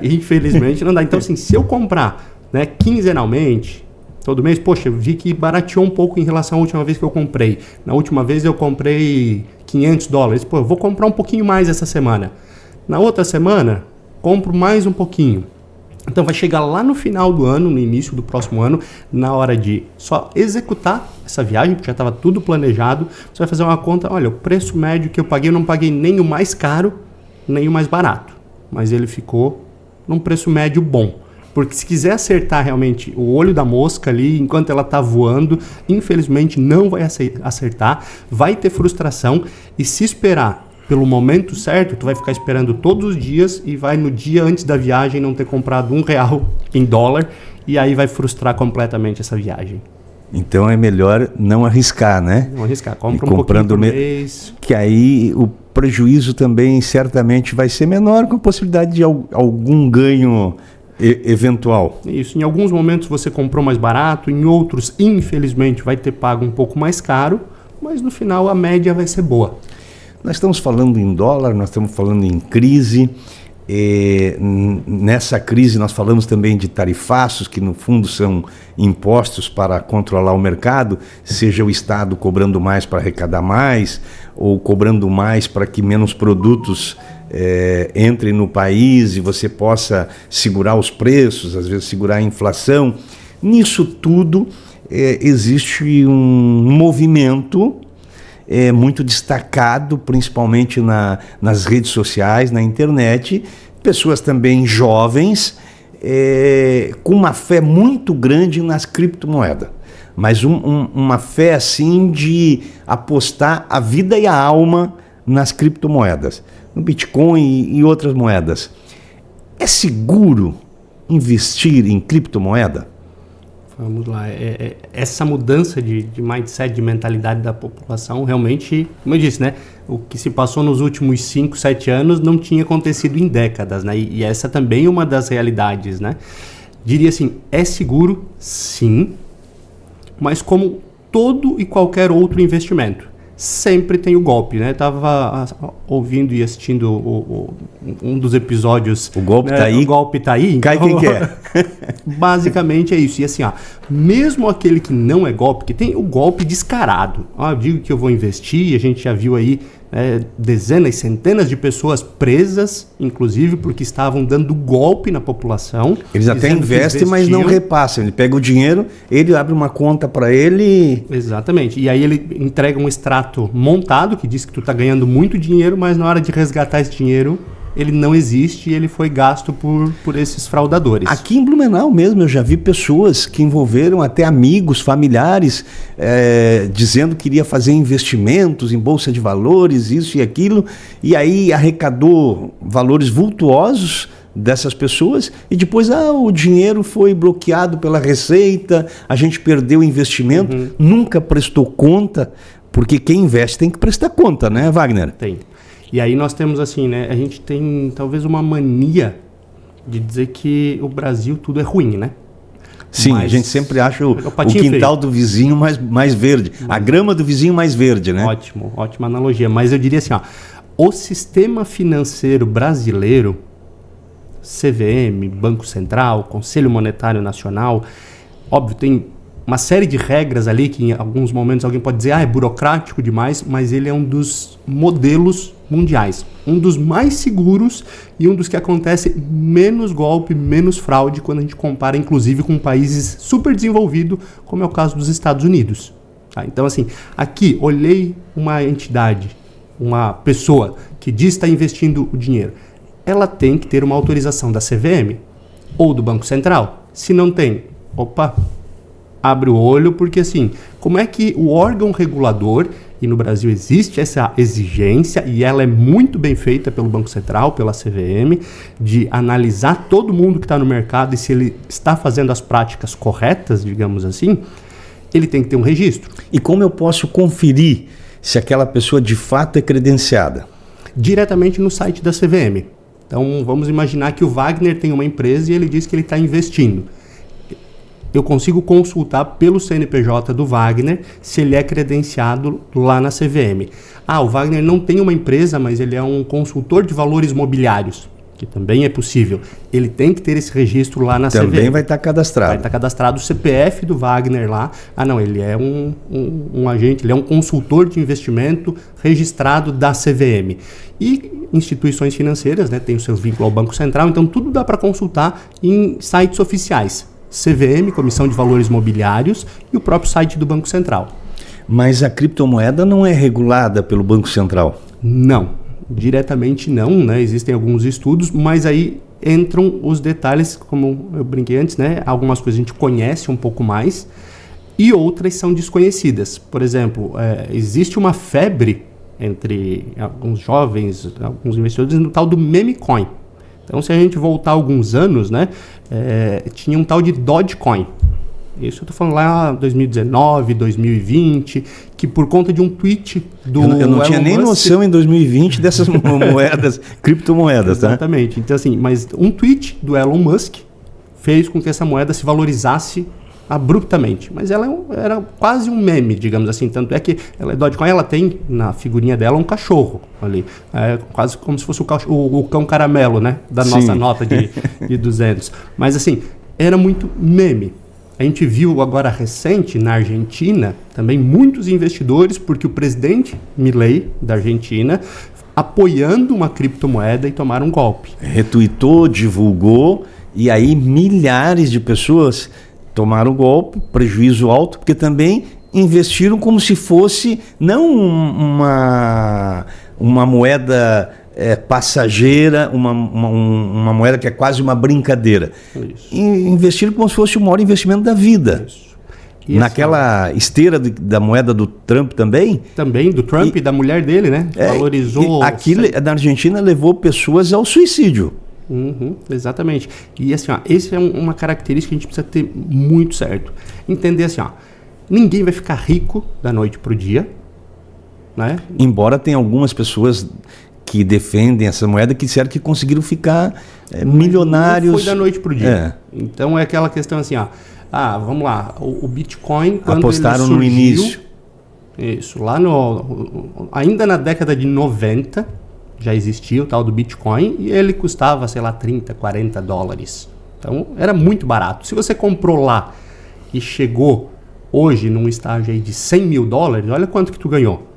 Infelizmente não dá. Então assim, se eu comprar, né, quinzenalmente, todo mês, poxa, eu vi que barateou um pouco em relação à última vez que eu comprei. Na última vez eu comprei $500. Pô, eu vou comprar um pouquinho mais essa semana. Na outra semana, compro mais um pouquinho. Então vai chegar lá no final do ano, no início do próximo ano, na hora de só executar essa viagem, porque já estava tudo planejado, você vai fazer uma conta, olha, o preço médio que eu paguei, eu não paguei nem o mais caro, nem o mais barato, mas ele ficou num preço médio bom. Porque se quiser acertar realmente o olho da mosca ali, enquanto ela está voando, infelizmente não vai acertar, vai ter frustração, e se esperar pelo momento certo, tu vai ficar esperando todos os dias e vai no dia antes da viagem não ter comprado R$1 em dólar, e aí vai frustrar completamente essa viagem. Então é melhor não arriscar, né? Não arriscar, compra um pouquinho por mês. Que aí o prejuízo também certamente vai ser menor, com a possibilidade de algum ganho eventual. Isso, em alguns momentos você comprou mais barato, em outros, infelizmente, vai ter pago um pouco mais caro, mas no final a média vai ser boa. Nós estamos falando em dólar, nós estamos falando em crise. Nessa crise nós falamos também de tarifaços, que no fundo são impostos para controlar o mercado, seja o Estado cobrando mais para arrecadar mais, ou cobrando mais para que menos produtos entrem no país e você possa segurar os preços, às vezes segurar a inflação. Nisso tudo existe um movimento muito destacado, principalmente nas redes sociais, na internet, pessoas também jovens, com uma fé muito grande nas criptomoedas, mas uma fé assim de apostar a vida e a alma nas criptomoedas, no Bitcoin e outras moedas. É seguro investir em criptomoeda? Vamos lá, essa mudança de mindset, de mentalidade da população, realmente, como eu disse, né, o que se passou nos últimos 5, 7 anos não tinha acontecido em décadas, né, e essa também é uma das realidades, né. Diria assim, é seguro, sim, mas como todo e qualquer outro investimento, sempre tem o golpe, né? Estava ouvindo e assistindo um dos episódios. O golpe tá aí. O golpe tá aí. Cai quem quer. Basicamente é isso. E assim, mesmo aquele que não é golpe, que tem o golpe descarado. Eu digo que eu vou investir, a gente já viu aí dezenas, centenas de pessoas presas, inclusive porque estavam dando golpe na população. Eles até investem, mas não repassam. Ele pega o dinheiro, ele abre uma conta para ele. Exatamente. E aí ele entrega um extrato montado que diz que tu está ganhando muito dinheiro, mas na hora de resgatar esse dinheiro, ele não existe e ele foi gasto por esses fraudadores. Aqui em Blumenau mesmo eu já vi pessoas que envolveram até amigos, familiares, dizendo que iria fazer investimentos em bolsa de valores, isso e aquilo, e aí arrecadou valores vultuosos dessas pessoas e depois o dinheiro foi bloqueado pela Receita, a gente perdeu o investimento, nunca prestou conta, porque quem investe tem que prestar conta, né, Wagner? Tem. E aí nós temos assim, né? A gente tem talvez uma mania de dizer que o Brasil tudo é ruim, né? Sim, mas a gente sempre acha o quintal do vizinho mais verde, a grama do vizinho mais verde, né? Ótimo, ótima analogia. Mas eu diria assim, o sistema financeiro brasileiro, CVM, Banco Central, Conselho Monetário Nacional, óbvio, tem uma série de regras ali que em alguns momentos alguém pode dizer é burocrático demais, mas ele é um dos modelos mundiais, um dos mais seguros e um dos que acontece menos golpe, menos fraude quando a gente compara inclusive com países super desenvolvidos, como é o caso dos Estados Unidos. Então assim, aqui olhei uma entidade, uma pessoa que diz estar investindo o dinheiro, ela tem que ter uma autorização da CVM ou do Banco Central. Se não tem, abre o olho, porque assim, como é que o órgão regulador, e no Brasil existe essa exigência, e ela é muito bem feita pelo Banco Central, pela CVM, de analisar todo mundo que está no mercado e se ele está fazendo as práticas corretas, digamos assim, ele tem que ter um registro. E como eu posso conferir se aquela pessoa de fato é credenciada? Diretamente no site da CVM. Então vamos imaginar que o Wagner tem uma empresa e ele diz que ele está investindo. Eu consigo consultar pelo CNPJ do Wagner se ele é credenciado lá na CVM. O Wagner não tem uma empresa, mas ele é um consultor de valores mobiliários. que também é possível, ele tem que ter esse registro lá na CVM. Também vai estar cadastrado. Vai estar cadastrado o CPF do Wagner lá. Ah, não, ele é um agente, ele é um consultor de investimento registrado da CVM. E instituições financeiras, né, tem o seu vínculo ao Banco Central, então tudo dá para consultar em sites oficiais. CVM, Comissão de Valores Mobiliários, e o próprio site do Banco Central. Mas a criptomoeda não é regulada pelo Banco Central? Não. Diretamente não, né? Existem alguns estudos, mas aí entram os detalhes, como eu brinquei antes, né? Algumas coisas a gente conhece um pouco mais e outras são desconhecidas. Por exemplo, existe uma febre entre alguns jovens, alguns investidores, no tal do meme coin. Então, se a gente voltar alguns anos, né? Tinha um tal de Dogecoin. Isso eu estou falando lá 2019, 2020, que por conta de um tweet do Eu não tinha nem noção em 2020 dessas moedas, criptomoedas, tá? Exatamente. Então, assim, mas um tweet do Elon Musk fez com que essa moeda se valorizasse abruptamente. Mas ela era quase um meme, digamos assim. Tanto é que ela, Dogecoin, ela tem na figurinha dela um cachorro ali. É quase como se fosse o cão caramelo, né? Da nossa nota de 200. Mas, assim, era muito meme. A gente viu agora recente, na Argentina, também muitos investidores, porque o presidente Milei, da Argentina, apoiando uma criptomoeda e tomaram um golpe. Retweetou, divulgou, e aí milhares de pessoas tomaram o golpe, prejuízo alto, porque também investiram como se fosse não uma moeda passageira, uma moeda que é quase uma brincadeira. Isso. E investiram como se fosse o maior investimento da vida. Isso. Naquela esteira da moeda do Trump também? Também, do Trump e da mulher dele, né? Valorizou. Aqui na Argentina levou pessoas ao suicídio. Uhum, exatamente. E assim, essa é uma característica que a gente precisa ter muito certo. Entender assim, ninguém vai ficar rico da noite para o dia, né? Embora tenha algumas pessoas que defendem essa moeda que disseram que conseguiram ficar milionários. Não foi da noite para o dia. Então é aquela questão assim, vamos lá, o Bitcoin, quando apostaram ele surgiu, no início. Isso, lá ainda na década de 90, já existia o tal do Bitcoin e ele custava, sei lá, 30, 40 dólares. Então era muito barato. Se você comprou lá e chegou hoje num estágio aí de 100 mil dólares, olha quanto que tu ganhou.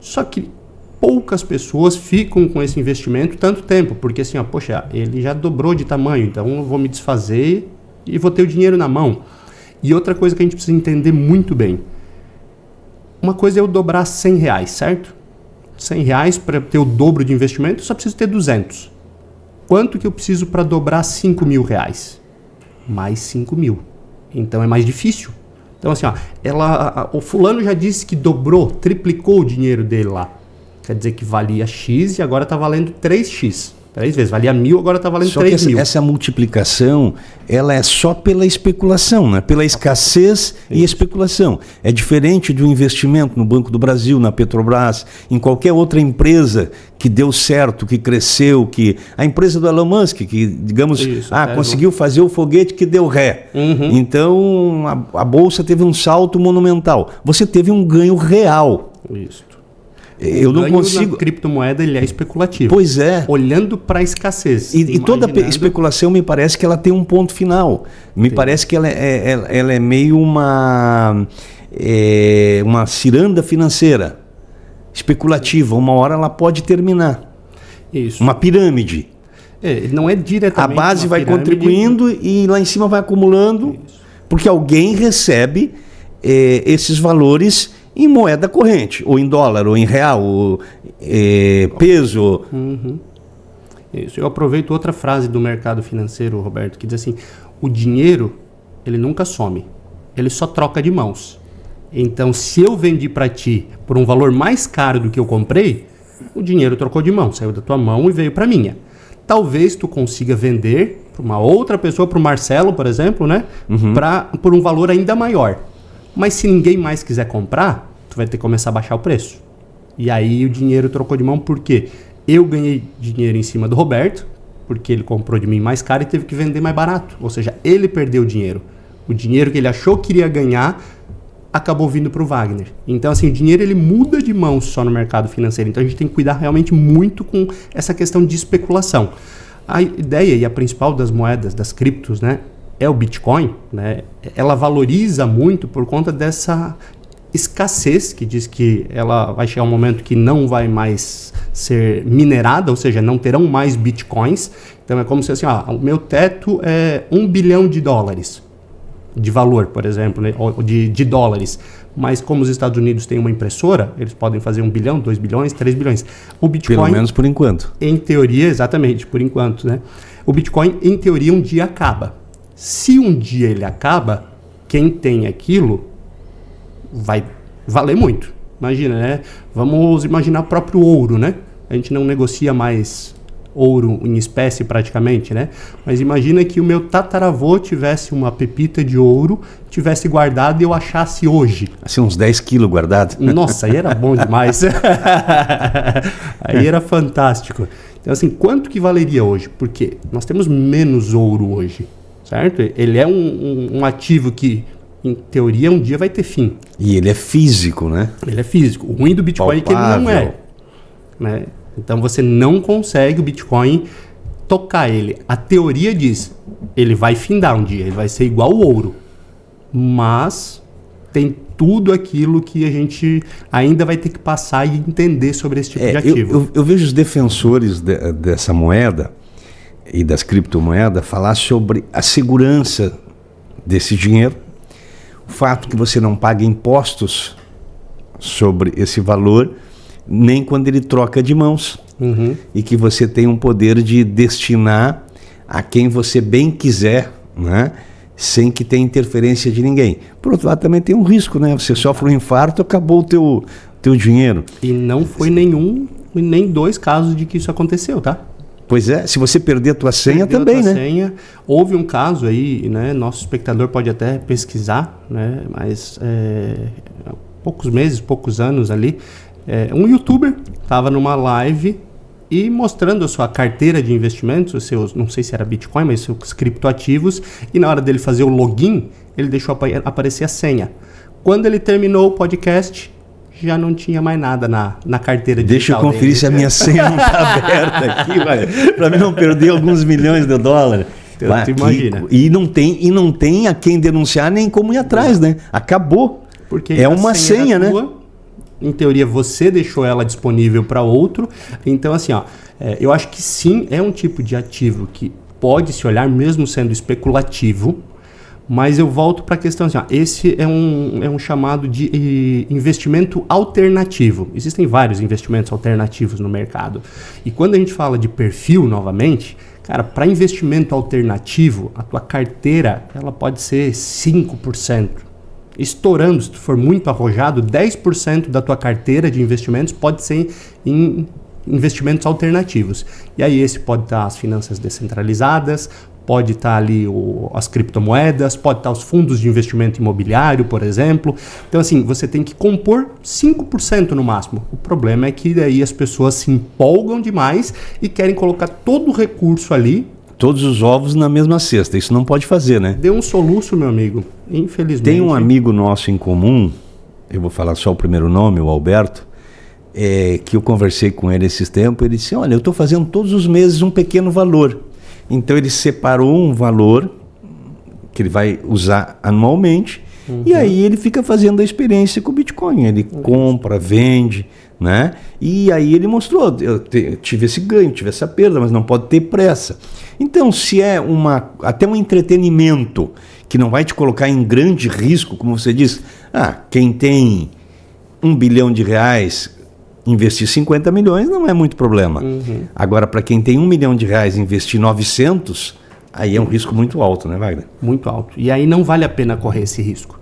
Só que poucas pessoas ficam com esse investimento tanto tempo, porque assim, poxa, ele já dobrou de tamanho, então eu vou me desfazer e vou ter o dinheiro na mão. E outra coisa que a gente precisa entender muito bem, uma coisa é eu dobrar 100 reais, certo? 100 reais para ter o dobro de investimento, eu só preciso ter 200. Quanto que eu preciso para dobrar 5 mil reais? Mais 5 mil. Então é mais difícil. Então assim, o fulano já disse que dobrou, triplicou o dinheiro dele lá. Quer dizer que valia X e agora está valendo 3X. 3 vezes. Valia 1.000, agora está valendo 3 mil. Essa multiplicação, ela é só pela especulação, né? Pela escassez e especulação. É diferente do investimento no Banco do Brasil, na Petrobras, em qualquer outra empresa que deu certo, que cresceu, a empresa do Elon Musk, que, digamos, conseguiu fazer o foguete que deu ré. Uhum. Então, a Bolsa teve um salto monumental. Você teve um ganho real. Isso. Eu não consigo. Na criptomoeda ele é especulativo. Pois é. Olhando para a escassez. E toda especulação me parece que ela tem um ponto final. Me parece que ela é meio uma ciranda financeira especulativa. Uma hora ela pode terminar. Isso. Uma pirâmide. Não é diretamente. A base vai contribuindo e lá em cima vai acumulando. Isso. Porque alguém recebe esses valores em moeda corrente, ou em dólar, ou em real, ou peso. Uhum. Isso. Eu aproveito outra frase do mercado financeiro, Roberto, que diz assim, o dinheiro, ele nunca some, ele só troca de mãos. Então, se eu vendi para ti por um valor mais caro do que eu comprei, o dinheiro trocou de mão, saiu da tua mão e veio para minha. Talvez tu consiga vender para uma outra pessoa, para o Marcelo, por exemplo, né? Uhum. Por um valor ainda maior. Mas se ninguém mais quiser comprar, tu vai ter que começar a baixar o preço. E aí o dinheiro trocou de mão porque eu ganhei dinheiro em cima do Roberto, porque ele comprou de mim mais caro e teve que vender mais barato. Ou seja, ele perdeu o dinheiro. O dinheiro que ele achou que iria ganhar acabou vindo para o Wagner. Então, assim, o dinheiro ele muda de mão só no mercado financeiro. Então, a gente tem que cuidar realmente muito com essa questão de especulação. A ideia e a principal das moedas, das criptos, né, é o Bitcoin, né? Ela valoriza muito por conta dessa escassez, que diz que ela vai chegar um momento que não vai mais ser minerada, ou seja, não terão mais bitcoins. Então é como se assim, o meu teto é $1 bilhão de valor, por exemplo, né, ou de dólares. Mas como os Estados Unidos têm uma impressora, eles podem fazer 1 bilhão, 2 bilhões, 3 bilhões. O Bitcoin, pelo menos por enquanto. Em teoria, exatamente, por enquanto, né? O Bitcoin, em teoria, um dia acaba. Se um dia ele acaba, quem tem aquilo vai valer muito. Imagina, né? Vamos imaginar o próprio ouro, né? A gente não negocia mais ouro em espécie praticamente, né? Mas imagina que o meu tataravô tivesse uma pepita de ouro, tivesse guardado e eu achasse hoje. Assim, uns 10 quilos guardados. Nossa, aí era bom demais. Aí era fantástico. Então, assim, quanto que valeria hoje? Porque nós temos menos ouro hoje, certo? Ele é um ativo que, em teoria, um dia vai ter fim. E ele é físico, né? Ele é físico. O ruim do Bitcoin é que ele não é, né? Então você não consegue o Bitcoin tocar ele. A teoria diz, ele vai findar um dia, ele vai ser igual o ouro. Mas tem tudo aquilo que a gente ainda vai ter que passar e entender sobre esse tipo de ativo. Eu vejo os defensores dessa moeda e das criptomoedas falar sobre a segurança desse dinheiro, o fato que você não paga impostos sobre esse valor, nem quando ele troca de mãos, e que você tem um poder de destinar a quem você bem quiser, né? Sem que tenha interferência de ninguém. Por outro lado, também tem um risco, né? Você sofre um infarto, acabou o teu dinheiro. E não foi nenhum e nem 2 casos de que isso aconteceu, tá? Pois é, se você perder a tua senha também, né? Senha. Houve um caso aí, né? Nosso espectador pode até pesquisar, né? Mas há poucos meses, poucos anos ali, um youtuber estava numa live e mostrando a sua carteira de investimentos, os seus, não sei se era Bitcoin, mas seus criptoativos, e na hora dele fazer o login, ele deixou aparecer a senha. Quando ele terminou o podcast, já não tinha mais nada na carteira digital. Deixa eu conferir dele. Se a minha senha não está aberta aqui, para mim não perder alguns milhões de dólares. Tu imagina. E não tem a quem denunciar nem como ir atrás, né? Acabou. Porque é uma senha, né? Em teoria, você deixou ela disponível para outro. Então, assim, eu acho que sim, é um tipo de ativo que pode se olhar, mesmo sendo especulativo. Mas eu volto para a questão assim, esse é um chamado de investimento alternativo. Existem vários investimentos alternativos no mercado. E quando a gente fala de perfil, novamente, cara, para investimento alternativo, a tua carteira ela pode ser 5%. Estourando, se tu for muito arrojado, 10% da tua carteira de investimentos pode ser em investimentos alternativos. E aí esse pode estar as finanças descentralizadas, pode estar ali as criptomoedas, pode estar os fundos de investimento imobiliário, por exemplo. Então, assim, você tem que compor 5% no máximo. O problema é que daí as pessoas se empolgam demais e querem colocar todo o recurso ali. Todos os ovos na mesma cesta. Isso não pode fazer, né? Deu um soluço, meu amigo. Infelizmente. Tem um amigo nosso em comum, eu vou falar só o primeiro nome, o Alberto, que eu conversei com ele esses tempos. Ele disse, olha, eu estou fazendo todos os meses um pequeno valor. Então ele separou um valor que ele vai usar anualmente, e aí ele fica fazendo a experiência com o Bitcoin. Ele compra, vende, né? E aí ele mostrou, eu tive esse ganho, tive essa perda, mas não pode ter pressa. Então, se é até um entretenimento que não vai te colocar em grande risco, como você diz, quem tem R$1 bilhão, investir 50 milhões não é muito problema. Agora, para quem tem R$1 milhão, investir 900, aí é um risco muito alto, né, Wagner? Muito alto. E aí não vale a pena correr esse risco.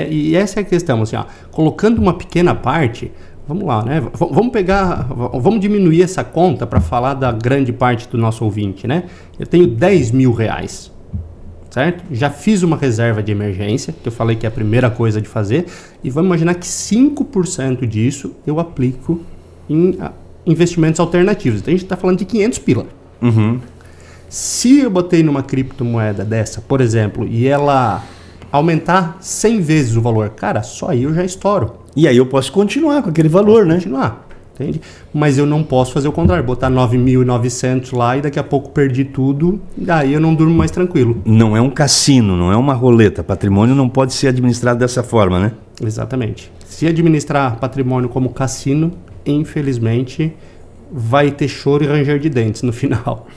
E essa é a questão, assim, colocando uma pequena parte, vamos lá, né? Vamos diminuir essa conta para falar da grande parte do nosso ouvinte, né? Eu tenho R$10 mil, certo? Já fiz uma reserva de emergência, que eu falei que é a primeira coisa de fazer, e vamos imaginar que 5% disso eu aplico em investimentos alternativos. Então a gente está falando de 500 pila. Se eu botei numa criptomoeda dessa, por exemplo, e ela aumentar 100 vezes o valor, cara, só aí eu já estouro. E aí eu posso continuar com aquele valor, né? Continuar. entende? Mas eu não posso fazer o contrário, botar 9.900 lá e daqui a pouco perdi tudo, daí eu não durmo mais tranquilo. Não é um cassino, não é uma roleta. Patrimônio não pode ser administrado dessa forma, né? Exatamente. Se administrar patrimônio como cassino, infelizmente, vai ter choro e ranger de dentes no final.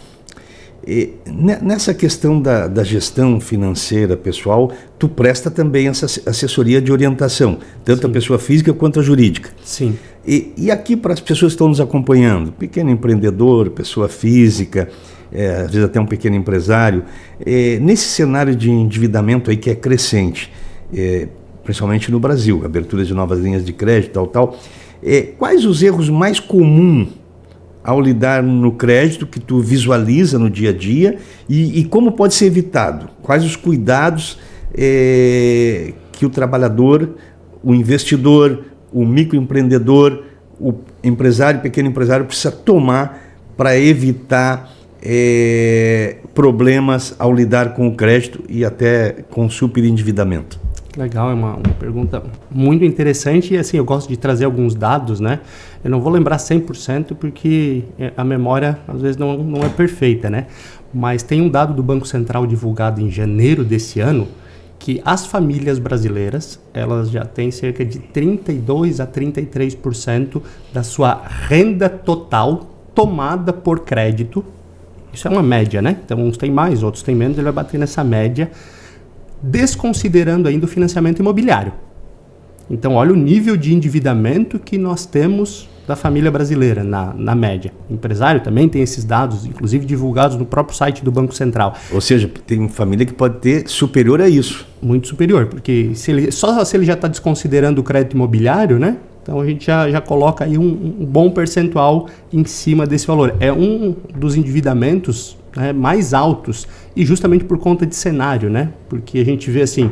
E nessa questão da gestão financeira pessoal, tu presta também essa assessoria de orientação, tanto Sim. a pessoa física quanto a jurídica. Sim. E aqui para as pessoas que estão nos acompanhando, pequeno empreendedor, pessoa física, às vezes até um pequeno empresário, nesse cenário de endividamento aí que é crescente, principalmente no Brasil, abertura de novas linhas de crédito, tal, quais os erros mais comuns ao lidar no crédito que tu visualiza no dia a dia e como pode ser evitado? Quais os cuidados que o trabalhador, o investidor, o microempreendedor, o empresário, pequeno empresário precisa tomar para evitar problemas ao lidar com o crédito e até com o superendividamento? Legal, é uma pergunta muito interessante e assim, eu gosto de trazer alguns dados, né? Eu não vou lembrar 100% porque a memória às vezes não é perfeita, né? Mas tem um dado do Banco Central divulgado em janeiro desse ano que as famílias brasileiras, elas já têm cerca de 32% a 33% da sua renda total tomada por crédito. Isso é uma média, né? Então uns têm mais, outros têm menos, ele vai bater nessa média, desconsiderando ainda o financiamento imobiliário. Então, olha o nível de endividamento que nós temos da família brasileira, na média. O empresário também tem esses dados, inclusive divulgados no próprio site do Banco Central. Ou seja, tem família que pode ter superior a isso. Muito superior, porque só se ele já está desconsiderando o crédito imobiliário, né? Então, a gente já coloca aí um bom percentual em cima desse valor. É um dos endividamentos, né, mais altos, e justamente por conta de cenário, né? Porque a gente vê assim,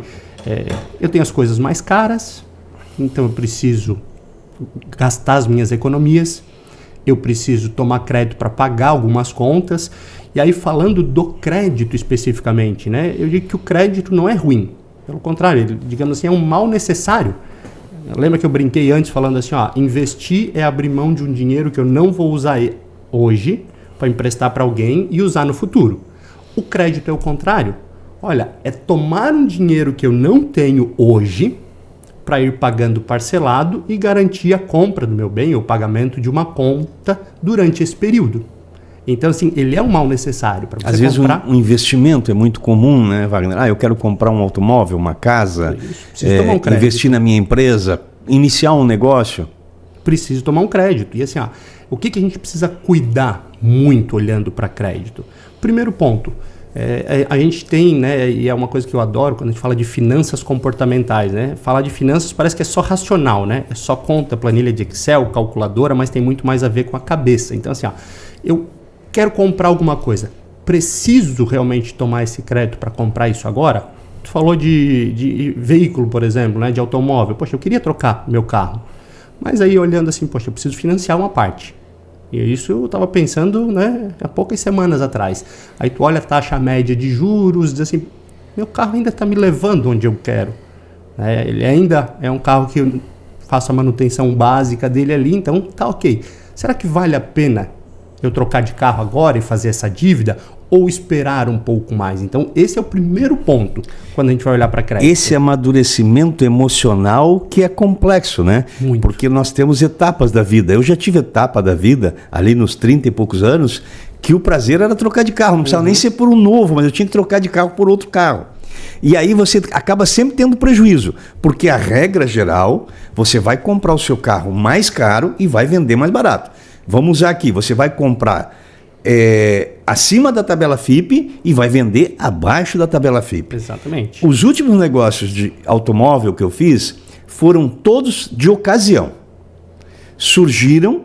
eu tenho as coisas mais caras, então eu preciso gastar as minhas economias, eu preciso tomar crédito para pagar algumas contas, e aí falando do crédito especificamente, né? Eu digo que o crédito não é ruim, pelo contrário, ele, digamos assim, é um mal necessário. Lembra que eu brinquei antes falando assim, investir é abrir mão de um dinheiro que eu não vou usar hoje para emprestar para alguém e usar no futuro. O crédito é o contrário. Olha, é tomar um dinheiro que eu não tenho hoje para ir pagando parcelado e garantir a compra do meu bem ou o pagamento de uma conta durante esse período. Então, assim, ele é um mal necessário para você Às vezes comprar. um investimento é muito comum, né, Wagner? Eu quero comprar um automóvel, uma casa, tomar um crédito. investir na minha empresa, iniciar um negócio. Preciso tomar um crédito. E assim, o que a gente precisa cuidar muito olhando para crédito? Primeiro ponto, a gente tem, né, e é uma coisa que eu adoro quando a gente fala de finanças comportamentais, né? Falar de finanças parece que é só racional, né? É só conta, planilha de Excel, calculadora, mas tem muito mais a ver com a cabeça. Então assim, eu quero comprar alguma coisa, preciso realmente tomar esse crédito para comprar isso agora? Tu falou de veículo, por exemplo, né, de automóvel. Poxa, eu queria trocar meu carro. Mas aí olhando assim, poxa, eu preciso financiar uma parte. E isso eu estava pensando, né, há poucas semanas atrás. Aí tu olha a taxa média de juros, diz assim, meu carro ainda está me levando onde eu quero. Ele ainda é um carro que eu faço a manutenção básica dele ali, então tá ok. Será que vale a pena eu trocar de carro agora e fazer essa dívida? Ou esperar um pouco mais? Então, esse é o primeiro ponto quando a gente vai olhar para crédito. Esse amadurecimento emocional que é complexo, né? Muito. Porque nós temos etapas da vida. Eu já tive etapa da vida, ali nos 30 e poucos anos, que o prazer era trocar de carro. Não precisava nem ser por um novo, mas eu tinha que trocar de carro por outro carro. E aí você acaba sempre tendo prejuízo, porque a regra geral, você vai comprar o seu carro mais caro e vai vender mais barato. Vamos usar aqui, você vai comprar acima da tabela FIPE e vai vender abaixo da tabela FIPE. Exatamente. Os últimos negócios de automóvel que eu fiz foram todos de ocasião. Surgiram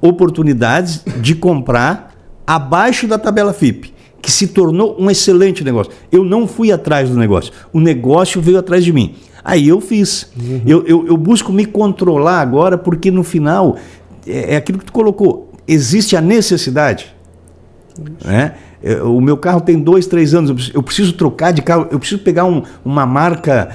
oportunidades de comprar abaixo da tabela FIPE, que se tornou um excelente negócio. Eu não fui atrás do negócio, o negócio veio atrás de mim. Aí eu fiz. Eu busco me controlar agora, porque no final é aquilo que tu colocou. Existe a necessidade? Né? O meu carro tem 2, 3 anos, eu preciso trocar de carro, eu preciso pegar uma marca,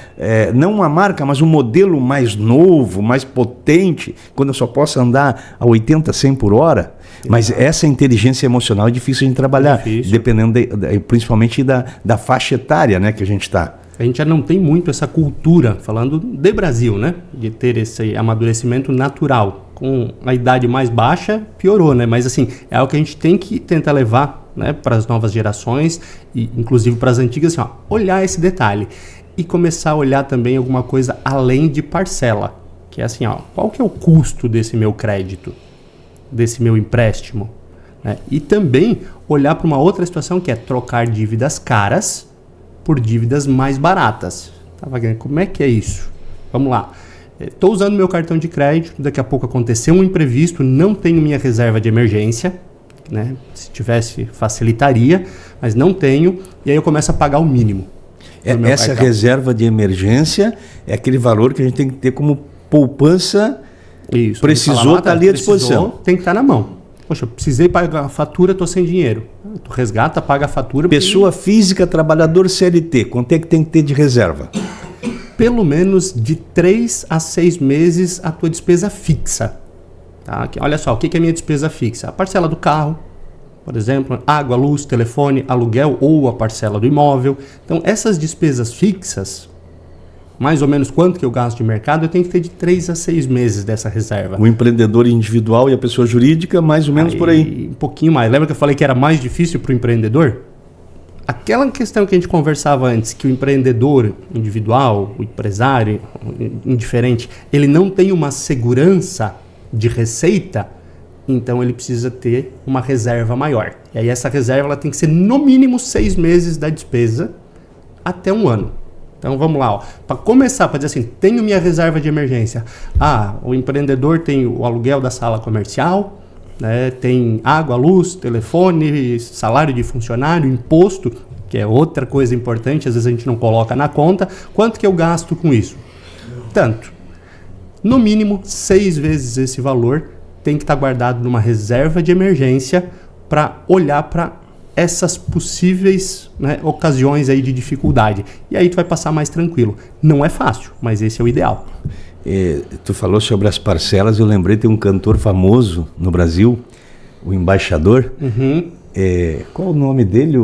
não uma marca, mas um modelo mais novo, mais potente, quando eu só posso andar a 80, 100 por hora. Mas essa inteligência emocional é difícil de trabalhar, dependendo principalmente da faixa etária, né, que a gente está. A gente já não tem muito essa cultura, falando de Brasil, né? De ter esse amadurecimento natural. Com a idade mais baixa, piorou, né? Mas assim, é algo que a gente tem que tentar levar, né, para as novas gerações, e inclusive para as antigas, assim, ó, olhar esse detalhe. E começar a olhar também alguma coisa além de parcela. Que é assim, ó, qual que é o custo desse meu crédito? Desse meu empréstimo? Né? E também olhar para uma outra situação, que é trocar dívidas caras por dívidas mais baratas. Tá, Wagner? Como é que é isso? Vamos lá. Estou usando meu cartão de crédito, daqui a pouco aconteceu um imprevisto, não tenho minha reserva de emergência, né? Se tivesse, facilitaria, mas não tenho, e aí eu começo a pagar o mínimo. Essa reserva de emergência é aquele valor que a gente tem que ter como poupança. Isso. Precisou, está ali à disposição. Tem que estar na mão. Poxa, eu precisei pagar a fatura, estou sem dinheiro. Tu resgata, paga a fatura. Pessoa física, trabalhador CLT, quanto é que tem que ter de reserva? Pelo menos de 3 a 6 meses a tua despesa fixa. Tá? Olha só, o que é a minha despesa fixa? A parcela do carro, por exemplo, água, luz, telefone, aluguel ou a parcela do imóvel. Então, essas despesas fixas, mais ou menos quanto que eu gasto de mercado, eu tenho que ter de 3 a 6 meses dessa reserva. O empreendedor individual e a pessoa jurídica, mais ou menos por aí. Um pouquinho mais. Lembra que eu falei que era mais difícil para o empreendedor? Aquela questão que a gente conversava antes, que o empreendedor individual, o empresário indiferente, ele não tem uma segurança de receita, então ele precisa ter uma reserva maior. E aí essa reserva ela tem que ser no mínimo 6 meses da despesa até 1 ano. Então vamos lá, para começar, para dizer assim, tenho minha reserva de emergência. O empreendedor tem o aluguel da sala comercial, né, tem água, luz, telefone, salário de funcionário, imposto, que é outra coisa importante, às vezes a gente não coloca na conta. Quanto que eu gasto com isso? Tanto. No mínimo 6 vezes esse valor tem que estar guardado numa reserva de emergência para olhar para essas possíveis, né, ocasiões aí de dificuldade. E aí tu vai passar mais tranquilo. Não é fácil, mas esse é o ideal. Tu falou sobre as parcelas, eu lembrei, tem um cantor famoso no Brasil, o Embaixador. Qual o nome dele?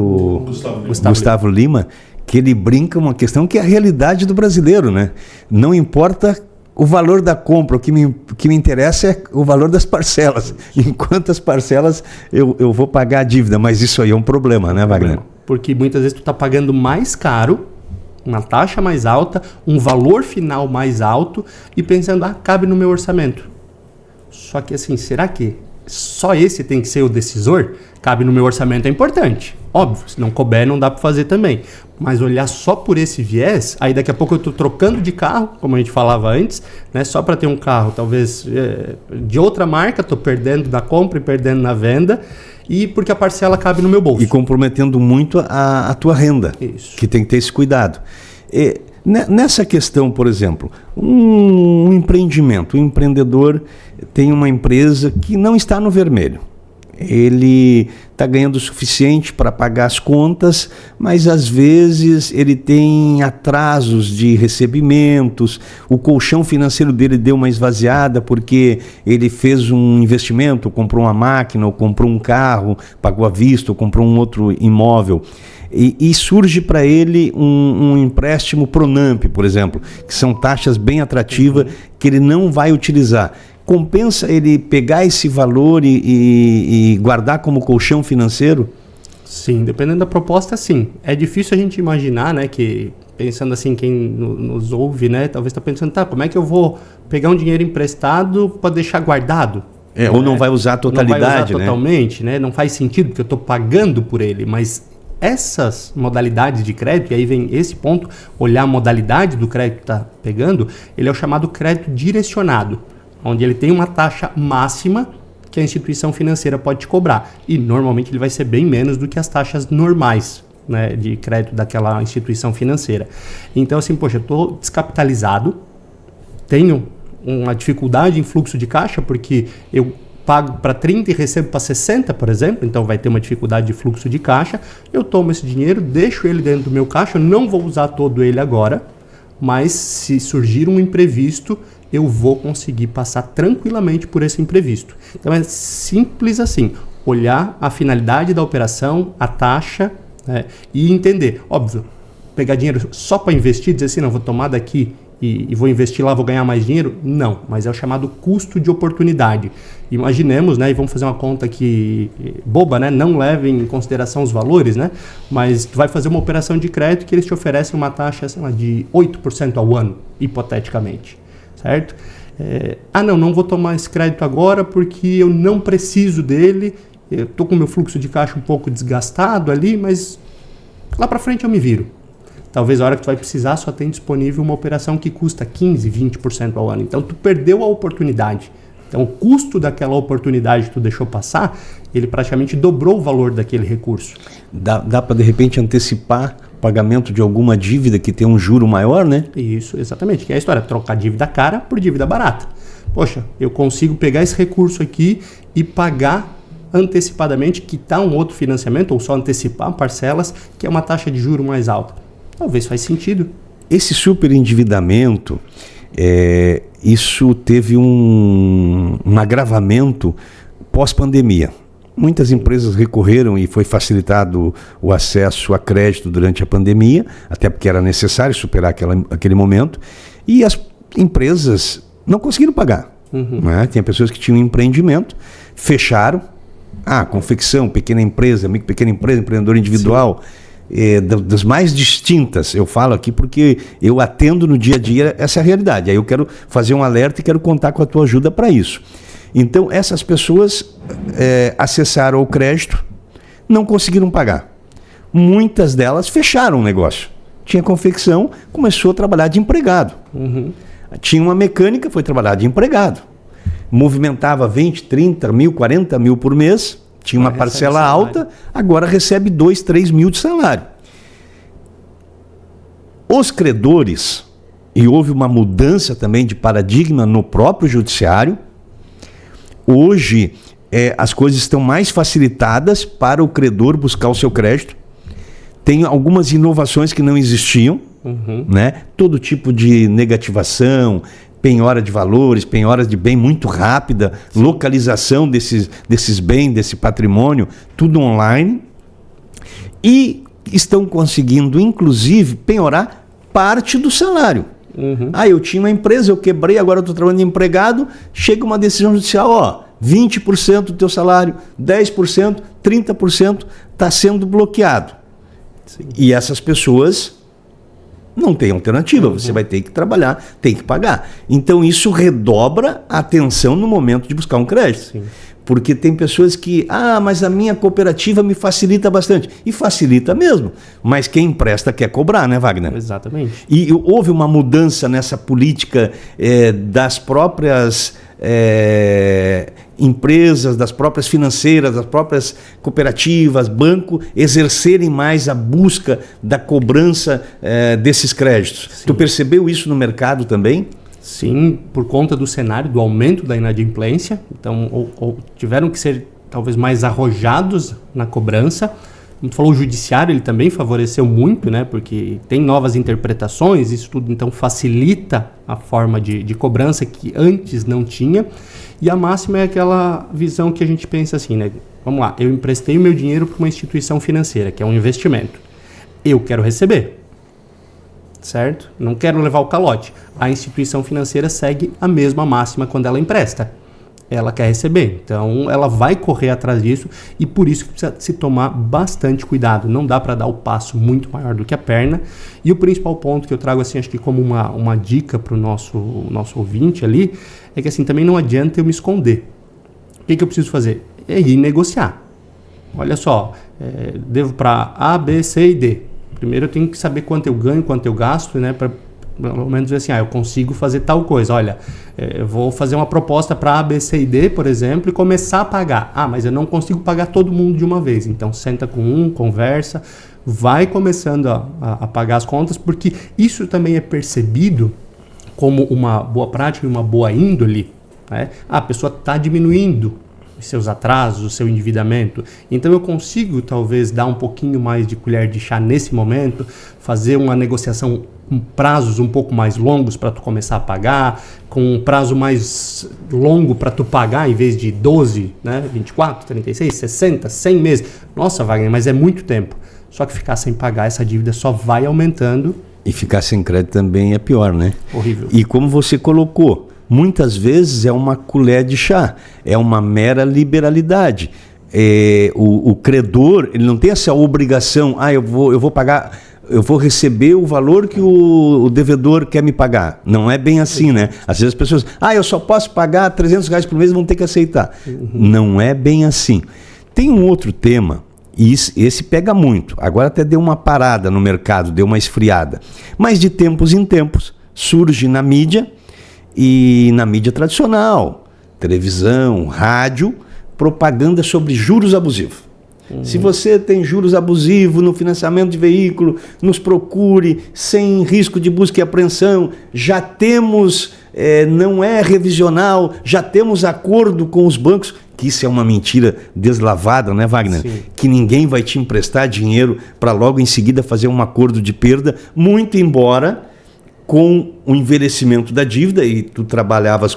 Gustavo Lima, que ele brinca uma questão que é a realidade do brasileiro, né? Não importa o valor da compra, o que me interessa é o valor das parcelas. Em quantas parcelas eu vou pagar a dívida, mas isso aí é um problema, né, Wagner? Porque muitas vezes tu está pagando mais caro, uma taxa mais alta, um valor final mais alto e pensando, cabe no meu orçamento. Só que assim, será que só esse tem que ser o decisor? Cabe no meu orçamento é importante, óbvio, se não couber não dá para fazer também. Mas olhar só por esse viés, aí daqui a pouco eu estou trocando de carro, como a gente falava antes, né, só para ter um carro talvez de outra marca, estou perdendo na compra e perdendo na venda, e porque a parcela cabe no meu bolso. E comprometendo muito a tua renda. Isso. Que tem que ter esse cuidado. Nessa questão, por exemplo, um empreendimento, um empreendedor tem uma empresa que não está no vermelho. Ele está ganhando o suficiente para pagar as contas, mas às vezes ele tem atrasos de recebimentos, o colchão financeiro dele deu uma esvaziada porque ele fez um investimento, comprou uma máquina, ou comprou um carro, pagou à vista, ou comprou um outro imóvel. E surge para ele um empréstimo Pronamp, por exemplo, que são taxas bem atrativas que ele não vai utilizar. Compensa ele pegar esse valor e guardar como colchão financeiro? Sim, dependendo da proposta, sim. É difícil a gente imaginar, né, que pensando assim, quem nos ouve, né, talvez está pensando, como é que eu vou pegar um dinheiro emprestado para deixar guardado? Ou não vai usar a totalidade, não vai usar totalmente, né? Não faz sentido, porque eu estou pagando por ele, mas essas modalidades de crédito, e aí vem esse ponto, olhar a modalidade do crédito que está pegando, ele é o chamado crédito direcionado, onde ele tem uma taxa máxima que a instituição financeira pode te cobrar. E normalmente ele vai ser bem menos do que as taxas normais, né, de crédito daquela instituição financeira. Então assim, poxa, eu estou descapitalizado, tenho uma dificuldade em fluxo de caixa porque eu pago para 30 e recebo para 60, por exemplo, então vai ter uma dificuldade de fluxo de caixa. Eu tomo esse dinheiro, deixo ele dentro do meu caixa, eu não vou usar todo ele agora, mas se surgir um imprevisto, eu vou conseguir passar tranquilamente por esse imprevisto. Então é simples assim, olhar a finalidade da operação, a taxa, né, e entender. Óbvio, pegar dinheiro só para investir, dizer assim, não, vou tomar daqui e vou investir lá, vou ganhar mais dinheiro? Não, mas é o chamado custo de oportunidade. Imaginemos, né, e vamos fazer uma conta aqui boba, né, não levem em consideração os valores, né, mas tu vai fazer uma operação de crédito que eles te oferecem uma taxa, sei lá, de 8% ao ano, hipoteticamente, certo? Não vou tomar esse crédito agora porque eu não preciso dele, eu estou com o meu fluxo de caixa um pouco desgastado ali, mas lá para frente eu me viro. Talvez a hora que tu vai precisar só tem disponível uma operação que custa 15%, 20% ao ano. Então tu perdeu a oportunidade. Então o custo daquela oportunidade que tu deixou passar, ele praticamente dobrou o valor daquele recurso. Dá para de repente antecipar o pagamento de alguma dívida que tem um juro maior, né? Isso, exatamente. Que é a história, trocar dívida cara por dívida barata. Poxa, eu consigo pegar esse recurso aqui e pagar antecipadamente, quitar um outro financiamento ou só antecipar parcelas, que é uma taxa de juro mais alta. Talvez faz sentido. Esse superendividamento, isso teve um agravamento pós-pandemia. Muitas empresas recorreram e foi facilitado o acesso a crédito durante a pandemia, até porque era necessário superar aquele momento, e as empresas não conseguiram pagar. Né? Tem pessoas que tinham empreendimento, fecharam. Confecção, pequena empresa, empreendedor individual. Sim. Das mais distintas, eu falo aqui porque eu atendo no dia a dia essa realidade. Aí eu quero fazer um alerta e quero contar com a tua ajuda para isso. Então, essas pessoas acessaram o crédito, não conseguiram pagar. Muitas delas fecharam o negócio. Tinha confecção, começou a trabalhar de empregado. Tinha uma mecânica, foi trabalhar de empregado. Movimentava 20, 30 mil, 40 mil por mês. Tinha uma parcela alta, agora recebe 2, 3 mil de salário. Os credores, e houve uma mudança também de paradigma no próprio judiciário, hoje as coisas estão mais facilitadas para o credor buscar o seu crédito. Tem algumas inovações que não existiam, né? Todo tipo de negativação, penhora de valores, penhora de bem muito rápida, localização desses bens, desse patrimônio, tudo online. E estão conseguindo, inclusive, penhorar parte do salário. Eu tinha uma empresa, eu quebrei, agora eu estou trabalhando de empregado, chega uma decisão judicial, 20% do teu salário, 10%, 30% está sendo bloqueado. Sim. E essas pessoas não tem alternativa, você vai ter que trabalhar, tem que pagar. Então isso redobra a atenção no momento de buscar um crédito. Sim. Porque tem pessoas que, mas a minha cooperativa me facilita bastante. E facilita mesmo, mas quem empresta quer cobrar, né, Wagner? Exatamente. E houve uma mudança nessa política das próprias empresas, das próprias financeiras, das próprias cooperativas, banco, exercerem mais a busca da cobrança desses créditos. Sim. Tu percebeu isso no mercado também? Sim, por conta do cenário, do aumento da inadimplência. Então, ou tiveram que ser talvez mais arrojados na cobrança. Como tu falou, o judiciário ele também favoreceu muito, né? Porque tem novas interpretações, isso tudo então facilita a forma de cobrança que antes não tinha. E a máxima é aquela visão que a gente pensa assim, né? Vamos lá, eu emprestei o meu dinheiro para uma instituição financeira, que é um investimento. Eu quero receber, certo? Não quero levar o calote. A instituição financeira segue a mesma máxima quando ela empresta. Ela quer receber, então ela vai correr atrás disso e por isso que precisa se tomar bastante cuidado. Não dá para dar o passo muito maior do que a perna. E o principal ponto que eu trago assim, acho que como uma dica para o nosso ouvinte ali, é que assim, também não adianta eu me esconder. O que eu preciso fazer? É ir negociar. Olha só, devo para A, B, C e D. Primeiro eu tenho que saber quanto eu ganho, quanto eu gasto, né, para pelo menos dizer assim, eu consigo fazer tal coisa. Olha, eu vou fazer uma proposta para A, B, C e D, por exemplo, e começar a pagar. Mas eu não consigo pagar todo mundo de uma vez. Então, senta com conversa, vai começando a pagar as contas, porque isso também é percebido como uma boa prática e uma boa índole. Né? A pessoa está diminuindo os seus atrasos, o seu endividamento. Então eu consigo talvez dar um pouquinho mais de colher de chá nesse momento, fazer uma negociação com prazos um pouco mais longos para tu começar a pagar, com um prazo mais longo para tu pagar em vez de 12, né, 24, 36, 60, 100 meses. Nossa, Wagner, mas é muito tempo. Só que ficar sem pagar, essa dívida só vai aumentando. E ficar sem crédito também é pior, né? Horrível. E como você colocou, muitas vezes é uma colher de chá, é uma mera liberalidade. O credor, ele não tem essa obrigação, eu vou pagar, eu vou receber o valor que o devedor quer me pagar. Não é bem assim, né? Às vezes as pessoas, eu só posso pagar R$300 por mês, vão ter que aceitar. Não é bem assim. Tem um outro tema, e esse pega muito. Agora até deu uma parada no mercado, deu uma esfriada. Mas de tempos em tempos surge na mídia, e na mídia tradicional, televisão, rádio, propaganda sobre juros abusivos. Se você tem juros abusivos no financiamento de veículo, nos procure, sem risco de busca e apreensão, já temos, não é revisional, já temos acordo com os bancos, que isso é uma mentira deslavada, né, Wagner? Sim. Que ninguém vai te emprestar dinheiro para logo em seguida fazer um acordo de perda, muito embora com o envelhecimento da dívida, e tu trabalhas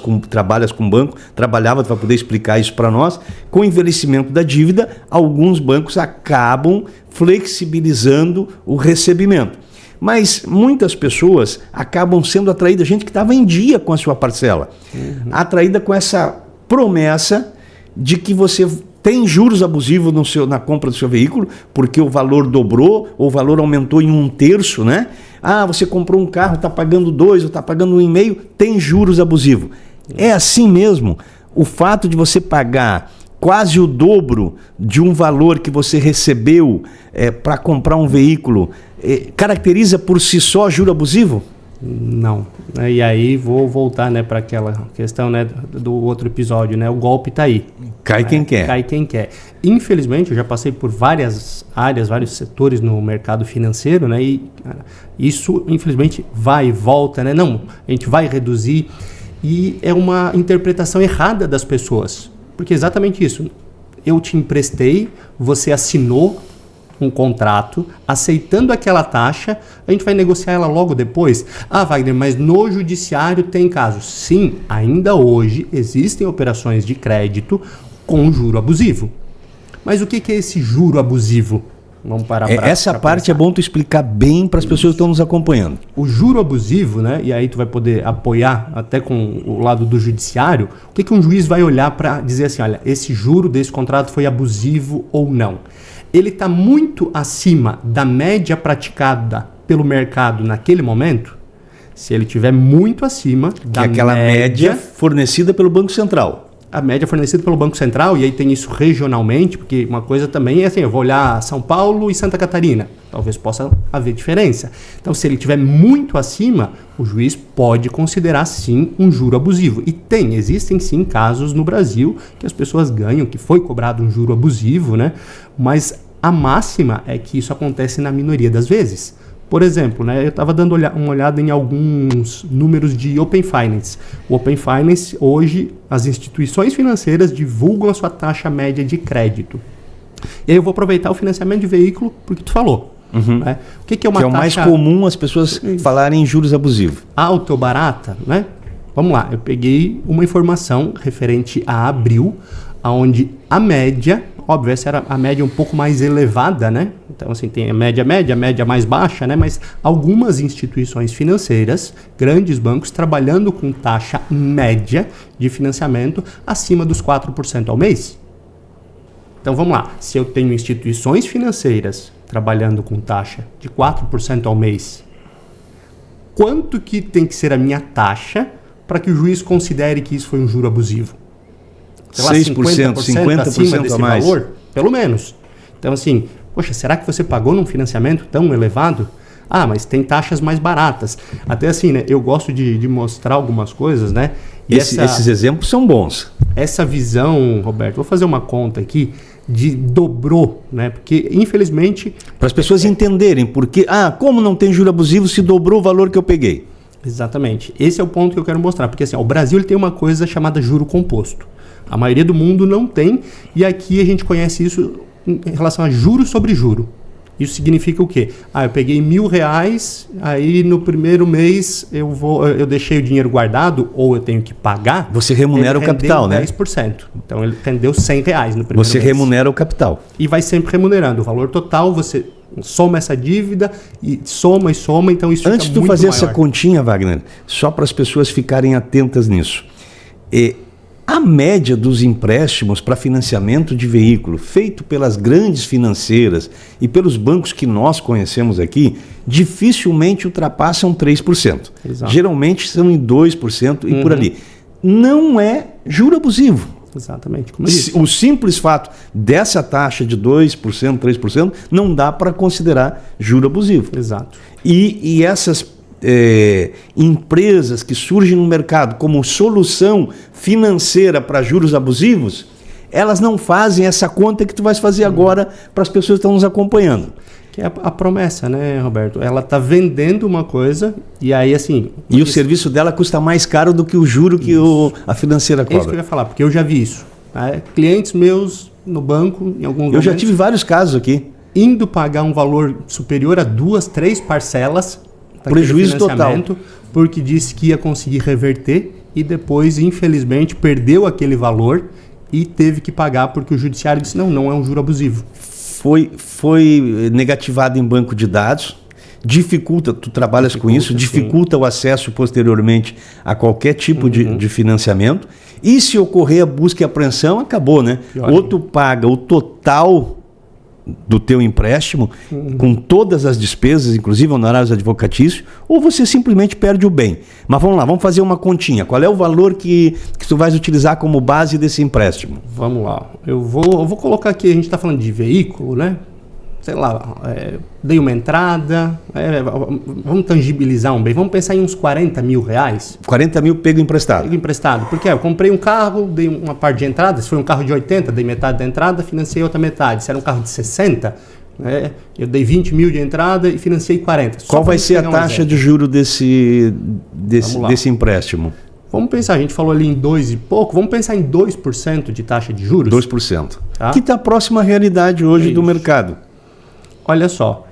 com banco, para poder explicar isso para nós, com o envelhecimento da dívida, alguns bancos acabam flexibilizando o recebimento. Mas muitas pessoas acabam sendo atraídas, gente que estava em dia com a sua parcela, atraída com essa promessa de que você tem juros abusivos na compra do seu veículo, porque o valor dobrou, ou o valor aumentou em 1/3, né? Você comprou um carro, está pagando 2, ou está pagando 1,5, tem juros abusivos. É assim mesmo. O fato de você pagar quase o dobro de um valor que você recebeu para comprar um veículo, caracteriza por si só juro abusivo? Não. E aí vou voltar, né, para aquela questão, né, do outro episódio, né? O golpe está aí. Cai quem quer. Cai quem quer. Infelizmente, eu já passei por várias áreas, vários setores no mercado financeiro, né? E isso, infelizmente, vai e volta, né? Não, a gente vai reduzir. E é uma interpretação errada das pessoas. Porque é exatamente isso. Eu te emprestei, você assinou um contrato, aceitando aquela taxa, a gente vai negociar ela logo depois. Wagner, mas no judiciário tem casos. Sim, ainda hoje existem operações de crédito com juro abusivo. Mas o que é esse juro abusivo? Vamos parar essa parte pensar. É bom tu explicar bem para as pessoas que estão nos acompanhando. O juro abusivo, né? E aí tu vai poder apoiar até com o lado do judiciário. O que um juiz vai olhar para dizer assim, olha, esse juro desse contrato foi abusivo ou não? Ele está muito acima da média praticada pelo mercado naquele momento. Se ele estiver muito acima da aquela média fornecida pelo Banco Central. A média fornecida pelo Banco Central, e aí tem isso regionalmente, porque uma coisa também é assim, eu vou olhar São Paulo e Santa Catarina, talvez possa haver diferença. Então, se ele estiver muito acima, o juiz pode considerar sim um juro abusivo. E existem sim casos no Brasil que as pessoas ganham, que foi cobrado um juro abusivo, né? Mas a máxima é que isso acontece na minoria das vezes. Por exemplo, né, eu estava dando uma olhada em alguns números de Open Finance. O Open Finance, hoje, as instituições financeiras divulgam a sua taxa média de crédito. E aí eu vou aproveitar o financiamento de veículo porque tu falou. Né? O que é uma taxa... é o mais comum as pessoas falarem em juros abusivos. Alta ou barata, né? Vamos lá, eu peguei uma informação referente a abril, onde a média... Óbvio, essa era a média um pouco mais elevada, né? Então, assim, tem a média mais baixa, né? Mas algumas instituições financeiras, grandes bancos, trabalhando com taxa média de financiamento acima dos 4% ao mês. Então, vamos lá. Se eu tenho instituições financeiras trabalhando com taxa de 4% ao mês, quanto que tem que ser a minha taxa para que o juiz considere que isso foi um juro abusivo? 6%, 50% acima desse a mais. Valor, pelo menos. Então, assim, poxa, será que você pagou num financiamento tão elevado? Mas tem taxas mais baratas. Até assim, né? Eu gosto de mostrar algumas coisas, né? E esses exemplos são bons. Essa visão, Roberto, vou fazer uma conta aqui, de dobrou, né? Porque, infelizmente... Para as pessoas entenderem, porque, como não tem juro abusivo se dobrou o valor que eu peguei? Exatamente. Esse é o ponto que eu quero mostrar. Porque, assim, o Brasil ele tem uma coisa chamada juro composto. A maioria do mundo não tem, e aqui a gente conhece isso em relação a juros sobre juro. Isso significa o quê? Eu peguei R$1.000, aí no primeiro mês eu deixei o dinheiro guardado, ou eu tenho que pagar. Você remunera o capital, né? 10%. Então ele rendeu R$100 no primeiro mês. Você remunera o capital. E vai sempre remunerando. O valor total, você soma essa dívida e soma, então isso Antes de tu fazer essa continha, Wagner, só para as pessoas ficarem atentas nisso. A média dos empréstimos para financiamento de veículo feito pelas grandes financeiras e pelos bancos que nós conhecemos aqui, dificilmente ultrapassam 3%. Exato. Geralmente são em 2% e por ali. Não é juro abusivo. Exatamente. Como eu disse. O simples fato dessa taxa de 2%, 3%, não dá para considerar juro abusivo. Exato. E essas empresas que surgem no mercado como solução financeira para juros abusivos, elas não fazem essa conta que tu vais fazer agora para as pessoas que estão nos acompanhando. Que é a promessa, né, Roberto? Ela está vendendo uma coisa e aí assim... E o serviço dela custa mais caro do que o juro que a financeira cobra. É isso que eu ia falar, porque eu já vi isso. Tá? Clientes meus no banco, em algum momento... Eu já tive vários casos aqui. Indo pagar um valor superior a 2, 3 parcelas... Prejuízo total. Porque disse que ia conseguir reverter e depois, infelizmente, perdeu aquele valor e teve que pagar porque o judiciário disse não é um juro abusivo. Foi negativado em banco de dados, dificulta, tu trabalhas com isso, dificulta o acesso posteriormente a qualquer tipo de financiamento. E se ocorrer a busca e apreensão, acabou, né? Ou tu paga o total do teu empréstimo, com todas as despesas, inclusive honorários advocatícios, ou você simplesmente perde o bem. Mas vamos lá, vamos fazer uma continha. Qual é o valor que tu vais utilizar como base desse empréstimo? Vamos lá. Eu vou colocar aqui, a gente está falando de veículo, né? Sei lá, dei uma entrada, vamos tangibilizar um bem, vamos pensar em uns R$40 mil. 40 mil pego emprestado. Pego emprestado, porque eu comprei um carro, dei uma parte de entrada, se foi um carro de 80, dei metade da entrada, financei outra metade. Se era um carro de 60, eu dei 20 mil de entrada e financei 40. Qual vai ser a taxa de juro desse empréstimo? Vamos pensar, a gente falou ali em 2 e pouco, vamos pensar em 2% de taxa de juros? 2%. Tá? Que está próxima à realidade hoje do mercado. Olha só,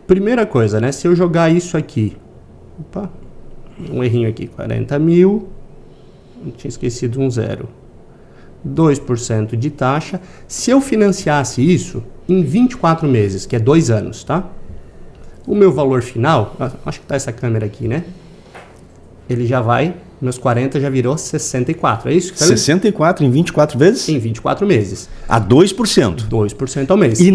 primeira coisa, né? Se eu jogar isso aqui, um errinho aqui, 40 mil, eu tinha esquecido um zero, 2% de taxa. Se eu financiasse isso em 24 meses, que é 2 anos, tá? O meu valor final, acho que tá essa câmera aqui, né? Ele já vai, meus 40 já virou 64, é isso? 64 em 24 vezes? Em 24 meses. A 2%. 2% ao mês. E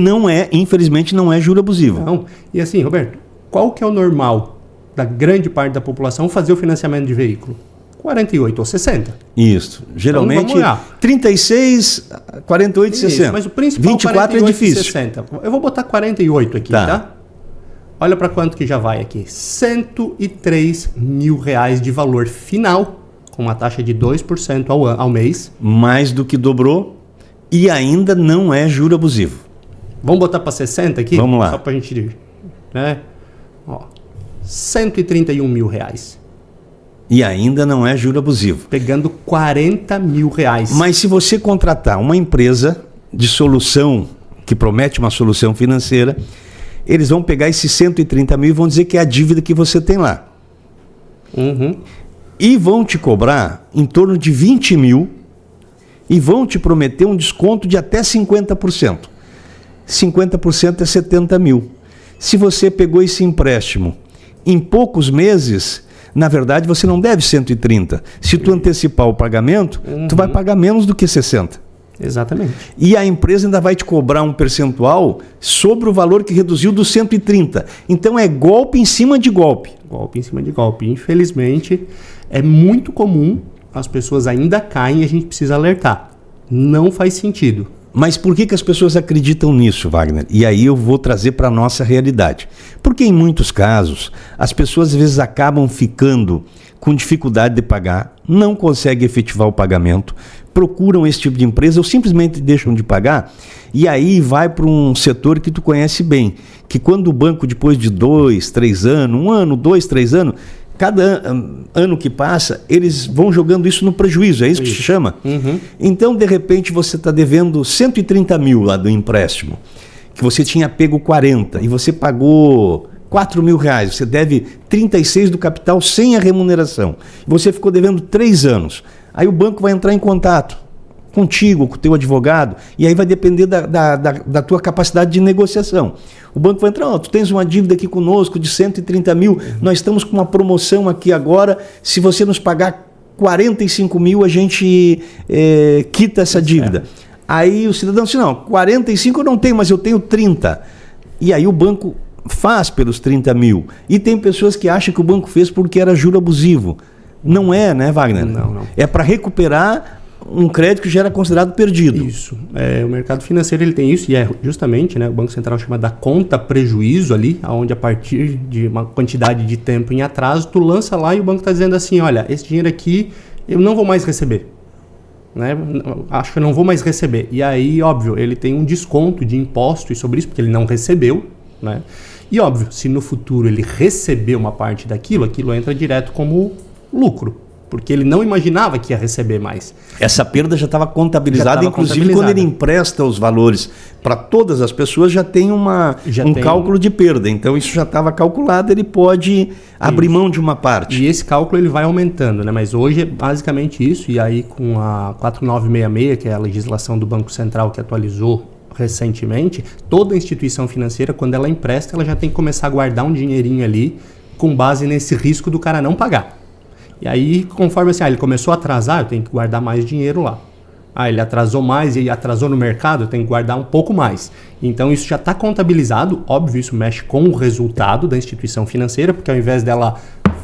infelizmente não é juro abusivo. Não. E assim, Roberto, qual que é o normal da grande parte da população fazer o financiamento de veículo? 48 ou 60. Isso. Geralmente então, 36, 48 e 60. Mas o principal 24 é difícil. 60. Eu vou botar 48 aqui, tá? Olha para quanto que já vai aqui. R$103 mil de valor final, com uma taxa de 2% ao mês. Mais do que dobrou e ainda não é juro abusivo. Vamos botar para 60 aqui? Vamos lá. Só para a gente... né? R$131 mil. E ainda não é juro abusivo. Pegando R$40 mil. Mas se você contratar uma empresa de solução, que promete uma solução financeira, eles vão pegar esses 130 mil e vão dizer que é a dívida que você tem lá. E vão te cobrar em torno de 20 mil e vão te prometer um desconto de até 50%. 50% é 70 mil. Se você pegou esse empréstimo em poucos meses, na verdade você não deve 130. Se tu antecipar o pagamento, tu vai pagar menos do que 60. Exatamente. E a empresa ainda vai te cobrar um percentual sobre o valor que reduziu dos 130. Então é golpe em cima de golpe. Golpe em cima de golpe. Infelizmente, é muito comum, as pessoas ainda caem e a gente precisa alertar. Não faz sentido. Mas por que as pessoas acreditam nisso, Wagner? E aí eu vou trazer para a nossa realidade. Porque em muitos casos, as pessoas às vezes acabam ficando com dificuldade de pagar, não conseguem efetivar o pagamento, procuram esse tipo de empresa ou simplesmente deixam de pagar, e aí vai para um setor que tu conhece bem, que quando o banco, depois de 2, 3 anos, 1 ano, 2, 3 anos, cada ano que passa, eles vão jogando isso no prejuízo, é isso que se chama? Uhum. Então, de repente, você está devendo 130 mil lá do empréstimo, que você tinha pego 40 e você pagou 4 mil reais, você deve 36 do capital sem a remuneração. Você ficou devendo 3 anos. Aí o banco vai entrar em contato contigo, com o teu advogado, e aí vai depender da tua capacidade de negociação. O banco vai entrar, tu tens uma dívida aqui conosco de 130 mil, nós estamos com uma promoção aqui agora, se você nos pagar 45 mil, a gente quita essa dívida. Aí o cidadão diz, não, 45 eu não tenho, mas eu tenho 30. E aí o banco faz pelos 30 mil. E tem pessoas que acham que o banco fez porque era juro abusivo. Não é, né, Wagner? Não. É para recuperar um crédito que já era considerado perdido. Isso. O mercado financeiro ele tem isso, e é justamente, né, o Banco Central chama da conta prejuízo ali, onde a partir de uma quantidade de tempo em atraso, tu lança lá e o banco está dizendo assim, olha, esse dinheiro aqui eu não vou mais receber. Né? Acho que eu não vou mais receber. E aí, óbvio, ele tem um desconto de impostos sobre isso, porque ele não recebeu, né? E óbvio, se no futuro ele receber uma parte daquilo, aquilo entra direto como lucro, porque ele não imaginava que ia receber mais. Essa perda já estava contabilizada, inclusive quando ele empresta os valores para todas as pessoas, já tem cálculo de perda. Então isso já estava calculado, ele pode abrir mão de uma parte. E esse cálculo ele vai aumentando, né? Mas hoje é basicamente isso, e aí com a 4966, que é a legislação do Banco Central que atualizou recentemente, toda instituição financeira, quando ela empresta, ela já tem que começar a guardar um dinheirinho ali com base nesse risco do cara não pagar. E aí, conforme assim, ele começou a atrasar, eu tenho que guardar mais dinheiro lá. Ele atrasou mais e atrasou no mercado, eu tenho que guardar um pouco mais. Então isso já está contabilizado, óbvio, isso mexe com o resultado da instituição financeira, porque ao invés dela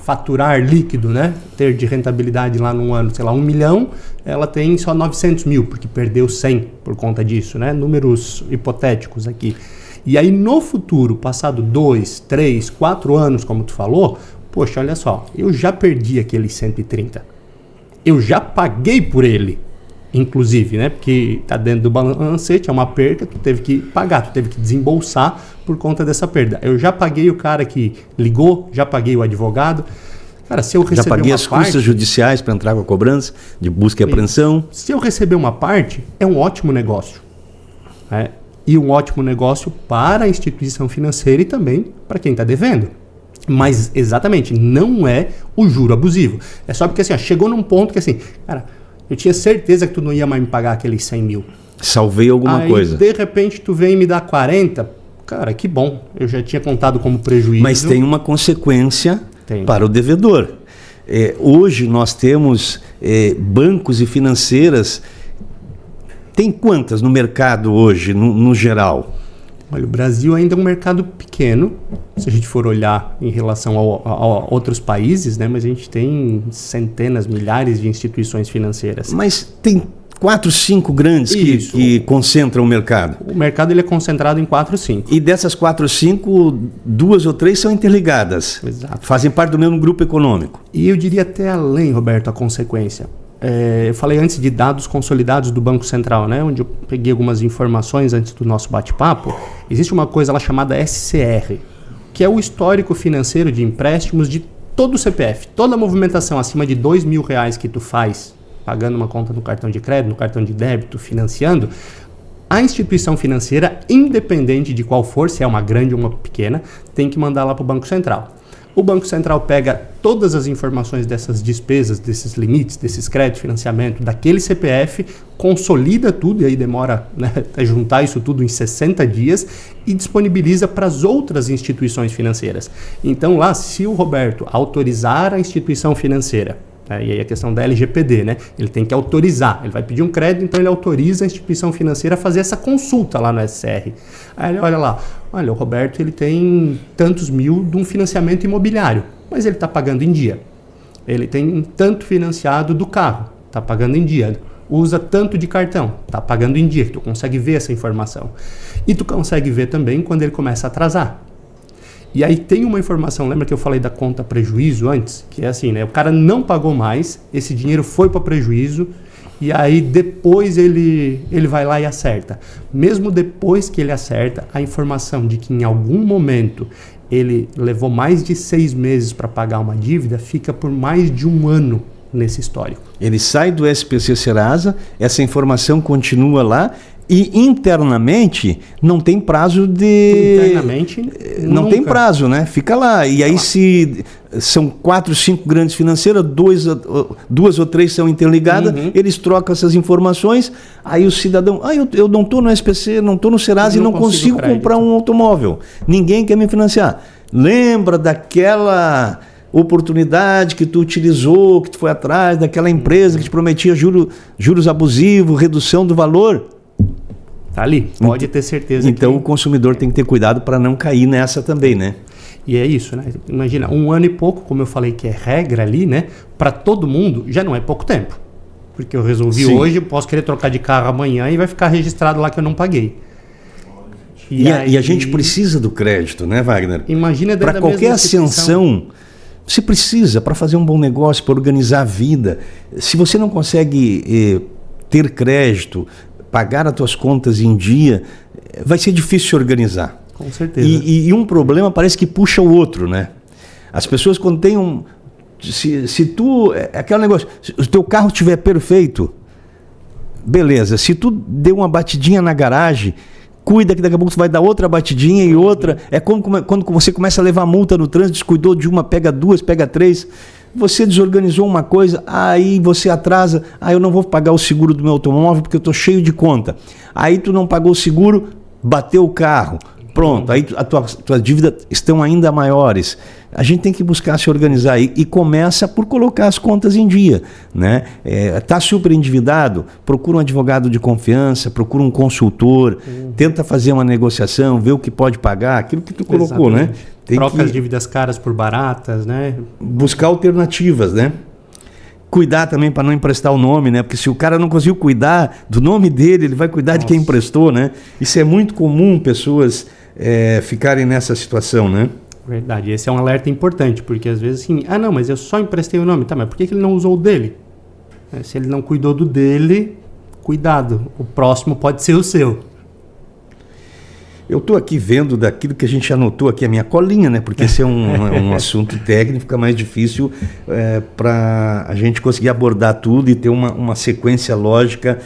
faturar líquido, né, ter de rentabilidade lá num ano, sei lá, 1 milhão, ela tem só 900 mil, porque perdeu 100 por conta disso, né, números hipotéticos aqui. E aí no futuro, passado 2, 3, 4 anos, como tu falou, poxa, olha só, eu já perdi aqueles 130. Eu já paguei por ele, inclusive, né? Porque está dentro do balancete, é uma perca, tu teve que pagar, tu teve que desembolsar por conta dessa perda. Eu já paguei o cara que ligou, já paguei o advogado. Cara, se eu receber já paguei uma as custas judiciais para entrar com a cobrança de busca e apreensão. Se eu receber uma parte, é um ótimo negócio. Né? E um ótimo negócio para a instituição financeira e também para quem está devendo. Mas, exatamente, não é o juro abusivo. É só porque, assim, chegou num ponto que, assim, cara, eu tinha certeza que tu não ia mais me pagar aqueles 100 mil. Salvei alguma coisa. De repente, tu vem e me dá 40. Cara, que bom. Eu já tinha contado como prejuízo. Mas tem uma consequência para o devedor. Hoje nós temos bancos e financeiras. Tem quantas no mercado hoje, no geral? Olha, o Brasil ainda é um mercado pequeno, se a gente for olhar em relação a outros países, né? Mas a gente tem centenas, milhares de instituições financeiras. Mas tem 4, 5 grandes que concentram o mercado. O mercado ele é concentrado em 4, 5. E dessas 4, 5, 2 ou 3 são interligadas. Exato. Fazem parte do mesmo grupo econômico. E eu diria até além, Roberto, a consequência. Eu falei antes de dados consolidados do Banco Central, né, onde eu peguei algumas informações antes do nosso bate-papo. Existe uma coisa lá chamada SCR, que é o histórico financeiro de empréstimos de todo o CPF. Toda a movimentação acima de R$2 mil que tu faz, pagando uma conta no cartão de crédito, no cartão de débito, financiando, a instituição financeira, independente de qual for, se é uma grande ou uma pequena, tem que mandar lá para o Banco Central. O Banco Central pega todas as informações dessas despesas, desses limites, desses créditos, financiamento, daquele CPF, consolida tudo, e aí demora, né, a juntar isso tudo em 60 dias e disponibiliza para as outras instituições financeiras. Então lá, se o Roberto autorizar a instituição financeira, e aí a questão da LGPD, né? Ele tem que autorizar, ele vai pedir um crédito, então ele autoriza a instituição financeira a fazer essa consulta lá no SCR. Aí ele olha lá, olha, o Roberto ele tem tantos mil de um financiamento imobiliário, mas ele está pagando em dia. Ele tem tanto financiado do carro, está pagando em dia. Usa tanto de cartão, está pagando em dia, tu consegue ver essa informação. E tu consegue ver também quando ele começa a atrasar. E aí tem uma informação, lembra que eu falei da conta prejuízo antes? Que é assim, né? O cara não pagou mais, esse dinheiro foi para prejuízo, e aí depois ele vai lá e acerta. Mesmo depois que ele acerta, a informação de que em algum momento ele levou mais de 6 meses para pagar uma dívida, fica por mais de 1 ano nesse histórico. Ele sai do SPC Serasa, essa informação continua lá e internamente não tem prazo de... Internamente, não nunca. tem prazo, né? Fica lá. E aí se são 4, 5 grandes financeiras, 2 ou 3 são interligadas, eles trocam essas informações, aí o cidadão, eu não estou no SPC, não estou no Serasa e não consigo comprar um automóvel. Ninguém quer me financiar. Lembra daquela oportunidade que tu utilizou, que tu foi atrás, daquela empresa que te prometia juros abusivos, redução do valor? Tá ali, pode ter certeza. Então o consumidor tem que ter cuidado para não cair nessa também, né? E é isso, né? Imagina, 1 ano e pouco, como eu falei que é regra ali, né? Para todo mundo já não é pouco tempo. Porque eu resolvi hoje, posso querer trocar de carro amanhã e vai ficar registrado lá que eu não paguei. E a gente precisa do crédito, né, Wagner? Imagina para qualquer ascensão, você precisa para fazer um bom negócio, para organizar a vida. Se você não consegue ter crédito, pagar as tuas contas em dia, vai ser difícil se organizar. Com certeza. E um problema parece que puxa o outro, né? As pessoas quando tem um... Se tu... Aquele negócio, se o teu carro estiver perfeito, beleza. Se tu deu uma batidinha na garagem, cuida que daqui a pouco tu vai dar outra batidinha e outra. É como quando você começa a levar multa no trânsito, descuidou de uma, pega 2, pega 3. Você desorganizou uma coisa, aí você atrasa, eu não vou pagar o seguro do meu automóvel porque eu estou cheio de conta. Aí tu não pagou o seguro, bateu o carro. Pronto, aí as tuas dívidas estão ainda maiores. A gente tem que buscar se organizar e começa por colocar as contas em dia, né? Tá super endividado, procura um advogado de confiança, procura um consultor, tenta fazer uma negociação, ver o que pode pagar, aquilo que tu colocou, né? Troca as dívidas caras por baratas, né? Buscar alternativas, né? Cuidar também para não emprestar o nome, né? Porque se o cara não conseguiu cuidar do nome dele, ele vai cuidar de quem emprestou, né? Isso é muito comum, pessoas ficarem nessa situação, né? Verdade, esse é um alerta importante, porque às vezes assim, não, mas eu só emprestei o nome, tá, mas por que ele não usou o dele? Se ele não cuidou do dele, cuidado, o próximo pode ser o seu. Eu estou aqui vendo daquilo que a gente anotou aqui, a minha colinha, né? Porque esse é um assunto técnico, fica mais difícil para a gente conseguir abordar tudo e ter uma sequência lógica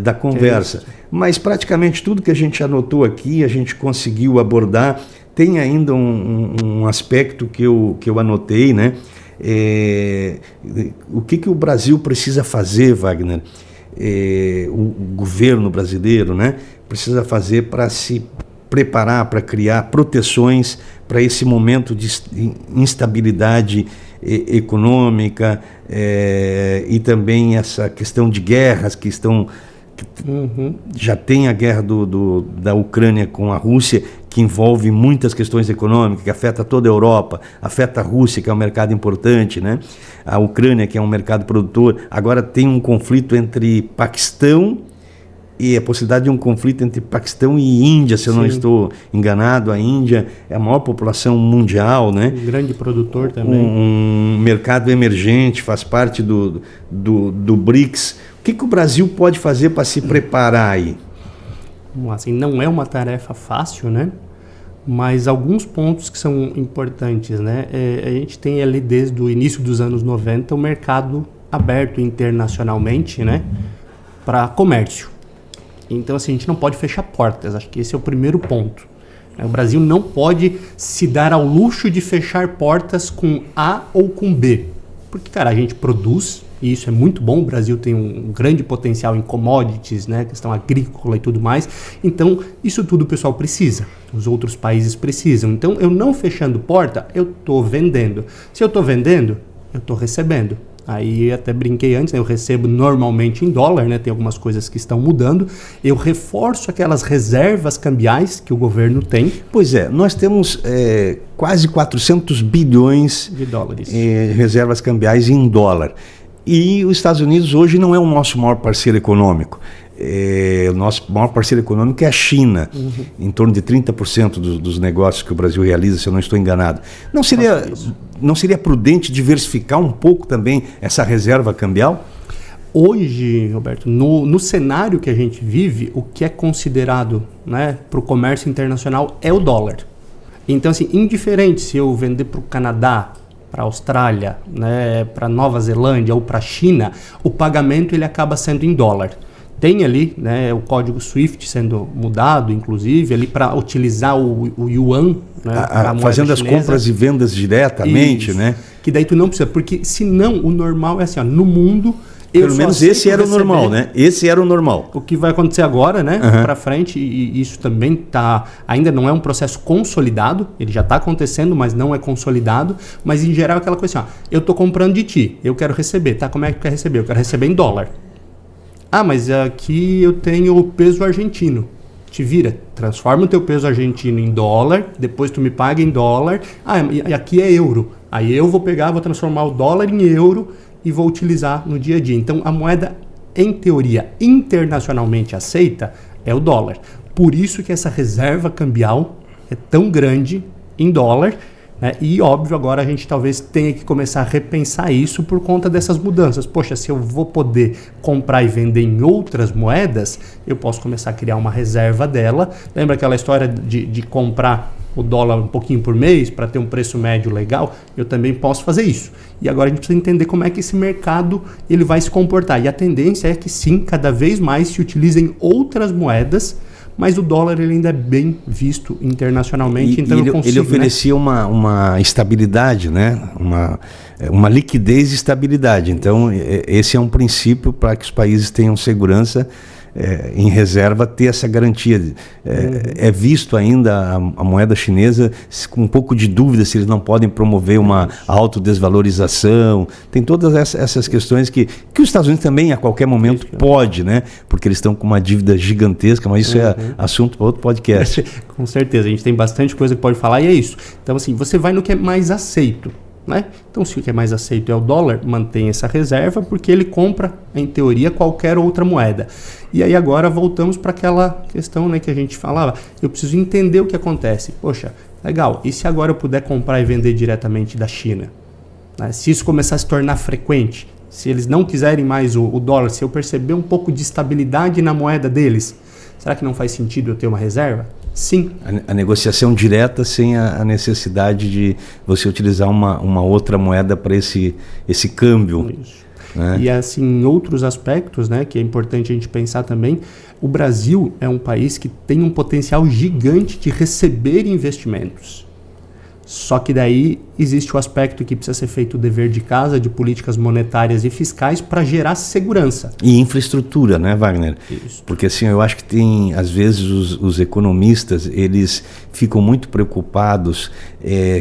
da conversa. Mas praticamente tudo que a gente anotou aqui, a gente conseguiu abordar. Tem ainda um aspecto que eu anotei, né? O que o Brasil precisa fazer, Wagner? O governo brasileiro, né, precisa fazer para se preparar, para criar proteções para esse momento de instabilidade econômica e também essa questão de guerras que estão... Já tem a guerra da Ucrânia com a Rússia, que envolve muitas questões econômicas, que afeta toda a Europa, afeta a Rússia, que é um mercado importante, né? A Ucrânia, que é um mercado produtor. Agora tem um conflito entre Paquistão e a possibilidade de um conflito entre Paquistão e Índia, se eu não estou enganado. A Índia é a maior população mundial, né? Um grande produtor também. Um mercado emergente, faz parte do BRICS. O que o Brasil pode fazer para se preparar aí? Assim, não é uma tarefa fácil, né? Mas alguns pontos que são importantes, né? A gente tem ali desde o início dos anos 90 o mercado aberto internacionalmente, né? Para comércio. Então, assim, a gente não pode fechar portas. Acho que esse é o primeiro ponto. O Brasil não pode se dar ao luxo de fechar portas com A ou com B. Porque, cara, a gente produz, e isso é muito bom. O Brasil tem um grande potencial em commodities, né, questão agrícola e tudo mais. Então, isso tudo o pessoal precisa. Os outros países precisam. Então, eu não fechando porta, eu estou vendendo. Se eu estou vendendo, eu estou recebendo. Aí até brinquei antes, né? Eu recebo normalmente em dólar, né? Tem algumas coisas que estão mudando. Eu reforço aquelas reservas cambiais que o governo tem. Pois é, nós temos quase 400 bilhões de dólares. Reservas cambiais em dólar. E os Estados Unidos hoje não é o nosso maior parceiro econômico. O nosso maior parceiro econômico é a China, em torno de 30% dos negócios que o Brasil realiza, se eu não estou enganado. Não seria prudente diversificar um pouco também essa reserva cambial? Hoje, Roberto, no cenário que a gente vive, o que é considerado, né, para o comércio internacional é o dólar. Então, assim, indiferente se eu vender para o Canadá, para a Austrália, né, para Nova Zelândia ou para a China, o pagamento ele acaba sendo em dólar. Tem ali, né, o código SWIFT sendo mudado, inclusive, ali para utilizar o yuan, né, fazendo as compras e vendas diretamente, isso, né? Que daí tu não precisa, porque senão o normal é assim, ó, no mundo... Pelo menos esse era o normal, né? Esse era o normal. O que vai acontecer agora, né? Para frente, e isso também ainda não é um processo consolidado, ele já está acontecendo, mas não é consolidado. Mas em geral é aquela coisa assim, ó, eu estou comprando de ti, eu quero receber, tá? Como é que tu quer receber? Eu quero receber em dólar. Ah, mas aqui eu tenho o peso argentino. Te vira, transforma o teu peso argentino em dólar, depois tu me paga em dólar. Ah, e aqui é euro. Aí eu vou pegar, vou transformar o dólar em euro e vou utilizar no dia a dia. Então, a moeda, em teoria, internacionalmente aceita é o dólar. Por isso que essa reserva cambial é tão grande em dólar, né? E, óbvio, agora a gente talvez tenha que começar a repensar isso por conta dessas mudanças. Poxa, se eu vou poder comprar e vender em outras moedas, eu posso começar a criar uma reserva dela. Lembra aquela história de comprar o dólar um pouquinho por mês para ter um preço médio legal? Eu também posso fazer isso. E agora a gente precisa entender como é que esse mercado ele vai se comportar. E a tendência é que sim, cada vez mais se utilizem outras moedas, mas o dólar ele ainda é bem visto internacionalmente. Então ele oferecia, né, uma estabilidade, né? uma liquidez e estabilidade. Então esse é um princípio para que os países tenham segurança em reserva, ter essa garantia. É visto ainda a moeda chinesa com um pouco de dúvida se eles não podem promover uma autodesvalorização. Tem todas essas questões que os Estados Unidos também a qualquer momento pode, né? Porque eles estão com uma dívida gigantesca, mas isso é assunto para outro podcast. Com certeza, a gente tem bastante coisa que pode falar e é isso. Então assim, você vai no que é mais aceito, né? Então, se o que é mais aceito é o dólar, mantém essa reserva, porque ele compra, em teoria, qualquer outra moeda. E aí agora voltamos para aquela questão, né, que a gente falava. Eu preciso entender o que acontece. Poxa, legal, e se agora eu puder comprar e vender diretamente da China? Né? Se isso começar a se tornar frequente, se eles não quiserem mais o dólar, se eu perceber um pouco de estabilidade na moeda deles, será que não faz sentido eu ter uma reserva? Sim. A negociação direta sem a necessidade de você utilizar uma outra moeda para esse câmbio. Isso. Né? E assim, em outros aspectos, né, que é importante a gente pensar também, o Brasil é um país que tem um potencial gigante de receber investimentos. Só que daí existe o aspecto que precisa ser feito o dever de casa de políticas monetárias e fiscais para gerar segurança. E infraestrutura, né, Wagner? Isso. Porque assim, eu acho que tem, às vezes, os economistas, eles ficam muito preocupados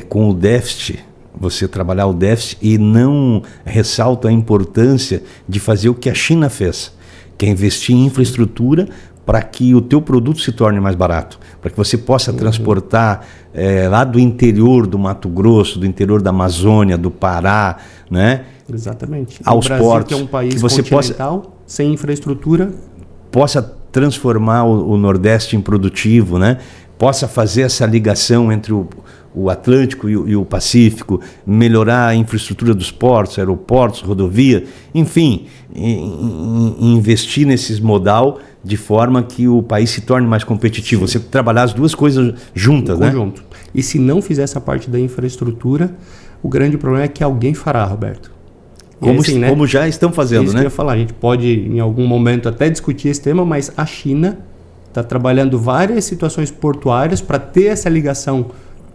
com o déficit, você trabalhar o déficit, e não ressaltam a importância de fazer o que a China fez, que é investir em infraestrutura para que o teu produto se torne mais barato, para que você possa transportar lá do interior do Mato Grosso, do interior da Amazônia, do Pará, né? Exatamente. Aos Brasil, portos, que é um país que você continental, sem infraestrutura, possa transformar o Nordeste em produtivo, né? Possa fazer essa ligação entre o Atlântico e o Pacífico, melhorar a infraestrutura dos portos, aeroportos, rodovia, enfim, investir nesses modal de forma que o país se torne mais competitivo. Sim. Você trabalhar as duas coisas juntas, né? Conjunto. E se não fizer essa parte da infraestrutura, o grande problema é que alguém fará, Roberto. Como já estão fazendo, isso, né? Que eu ia falar, a gente pode em algum momento até discutir esse tema, mas a China está trabalhando várias situações portuárias para ter essa ligação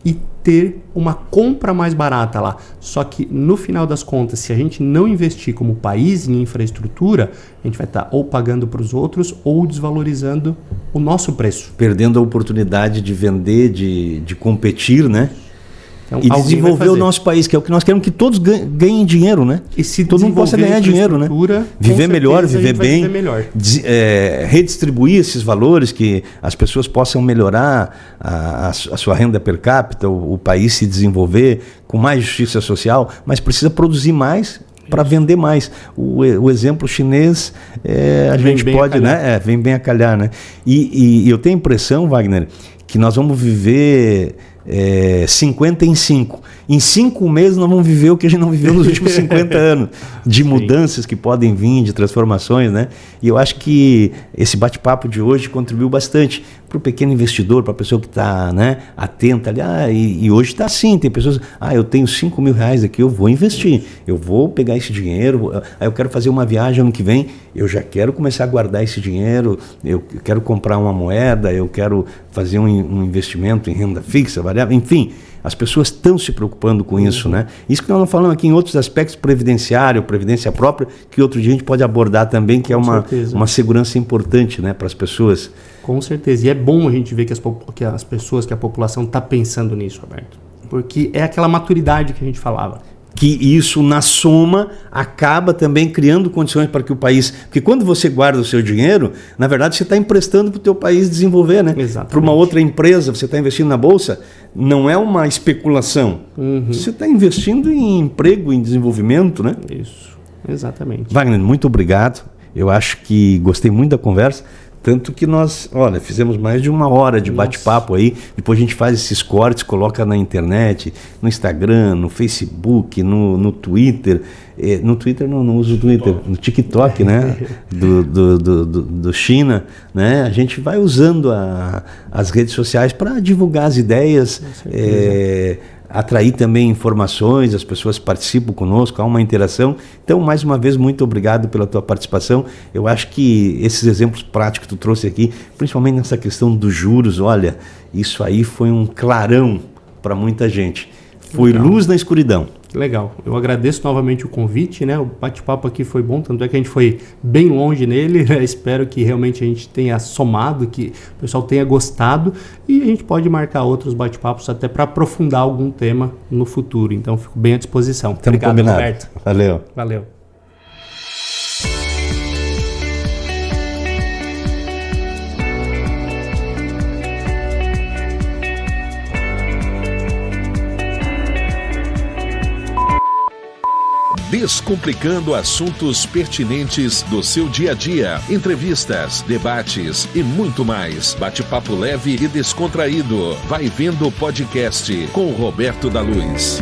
e ter uma compra mais barata lá. Só que no final das contas, se a gente não investir como país em infraestrutura, a gente vai estar ou pagando para os outros ou desvalorizando o nosso preço. Perdendo a oportunidade de vender, de competir, né? Então, e desenvolver o nosso país, que é o que nós queremos, que todos ganhem dinheiro, né? E se todo mundo possa ganhar dinheiro, né? Viver melhor, viver bem, redistribuir esses valores, que as pessoas possam melhorar a sua renda per capita, o país se desenvolver com mais justiça social, mas precisa produzir mais para vender mais. O exemplo chinês, a gente pode, né? Vem bem a calhar, né? E eu tenho a impressão, Wagner, que nós vamos viver 50 em 5. Em 5 meses nós vamos viver o que a gente não viveu nos últimos 50 anos, de mudanças que podem vir, de transformações, né? E eu acho que esse bate-papo de hoje contribuiu bastante, para o pequeno investidor, para a pessoa que está, né, atenta ali. E hoje está assim, tem pessoas, eu tenho 5 mil reais aqui, eu vou investir, eu vou pegar esse dinheiro, eu quero fazer uma viagem ano que vem, eu já quero começar a guardar esse dinheiro, eu quero comprar uma moeda, eu quero fazer um investimento em renda fixa, variável, enfim. As pessoas estão se preocupando com isso, né? Isso que nós não falamos aqui em outros aspectos, previdenciário, previdência própria, que outro dia a gente pode abordar também, que é uma segurança importante, né, para as pessoas. Com certeza. E é bom a gente ver que as pessoas, que a população está pensando nisso, Roberto. Porque é aquela maturidade que a gente falava. Que isso, na soma, acaba também criando condições para que o país... Porque quando você guarda o seu dinheiro, na verdade você está emprestando para o teu país desenvolver, né? Para uma outra empresa, você está investindo na Bolsa, não é uma especulação. Você está investindo em emprego, em desenvolvimento, né? Isso, exatamente. Wagner, muito obrigado. Eu acho que gostei muito da conversa. Tanto que nós, fizemos mais de 1 hora de bate-papo aí. Depois a gente faz esses cortes, coloca na internet, no Instagram, no Facebook, no Twitter. No Twitter não uso o Twitter, no TikTok, né? do China, né? A gente vai usando as redes sociais para divulgar as ideias, atrair também informações, as pessoas participam conosco, há uma interação. Então, mais uma vez, muito obrigado pela tua participação. Eu acho que esses exemplos práticos que tu trouxe aqui, principalmente nessa questão dos juros, olha, isso aí foi um clarão para muita gente. Foi luz na escuridão. Legal. Eu agradeço novamente o convite, né? O bate-papo aqui foi bom, tanto é que a gente foi bem longe nele, né? Espero que realmente a gente tenha somado, que o pessoal tenha gostado e a gente pode marcar outros bate-papos até para aprofundar algum tema no futuro. Então, fico bem à disposição. Obrigado, combinado. Roberto. Valeu. Descomplicando assuntos pertinentes do seu dia a dia, entrevistas, debates e muito mais. Bate-papo leve e descontraído. Vai Vendo Podcast com Roberto da Luz.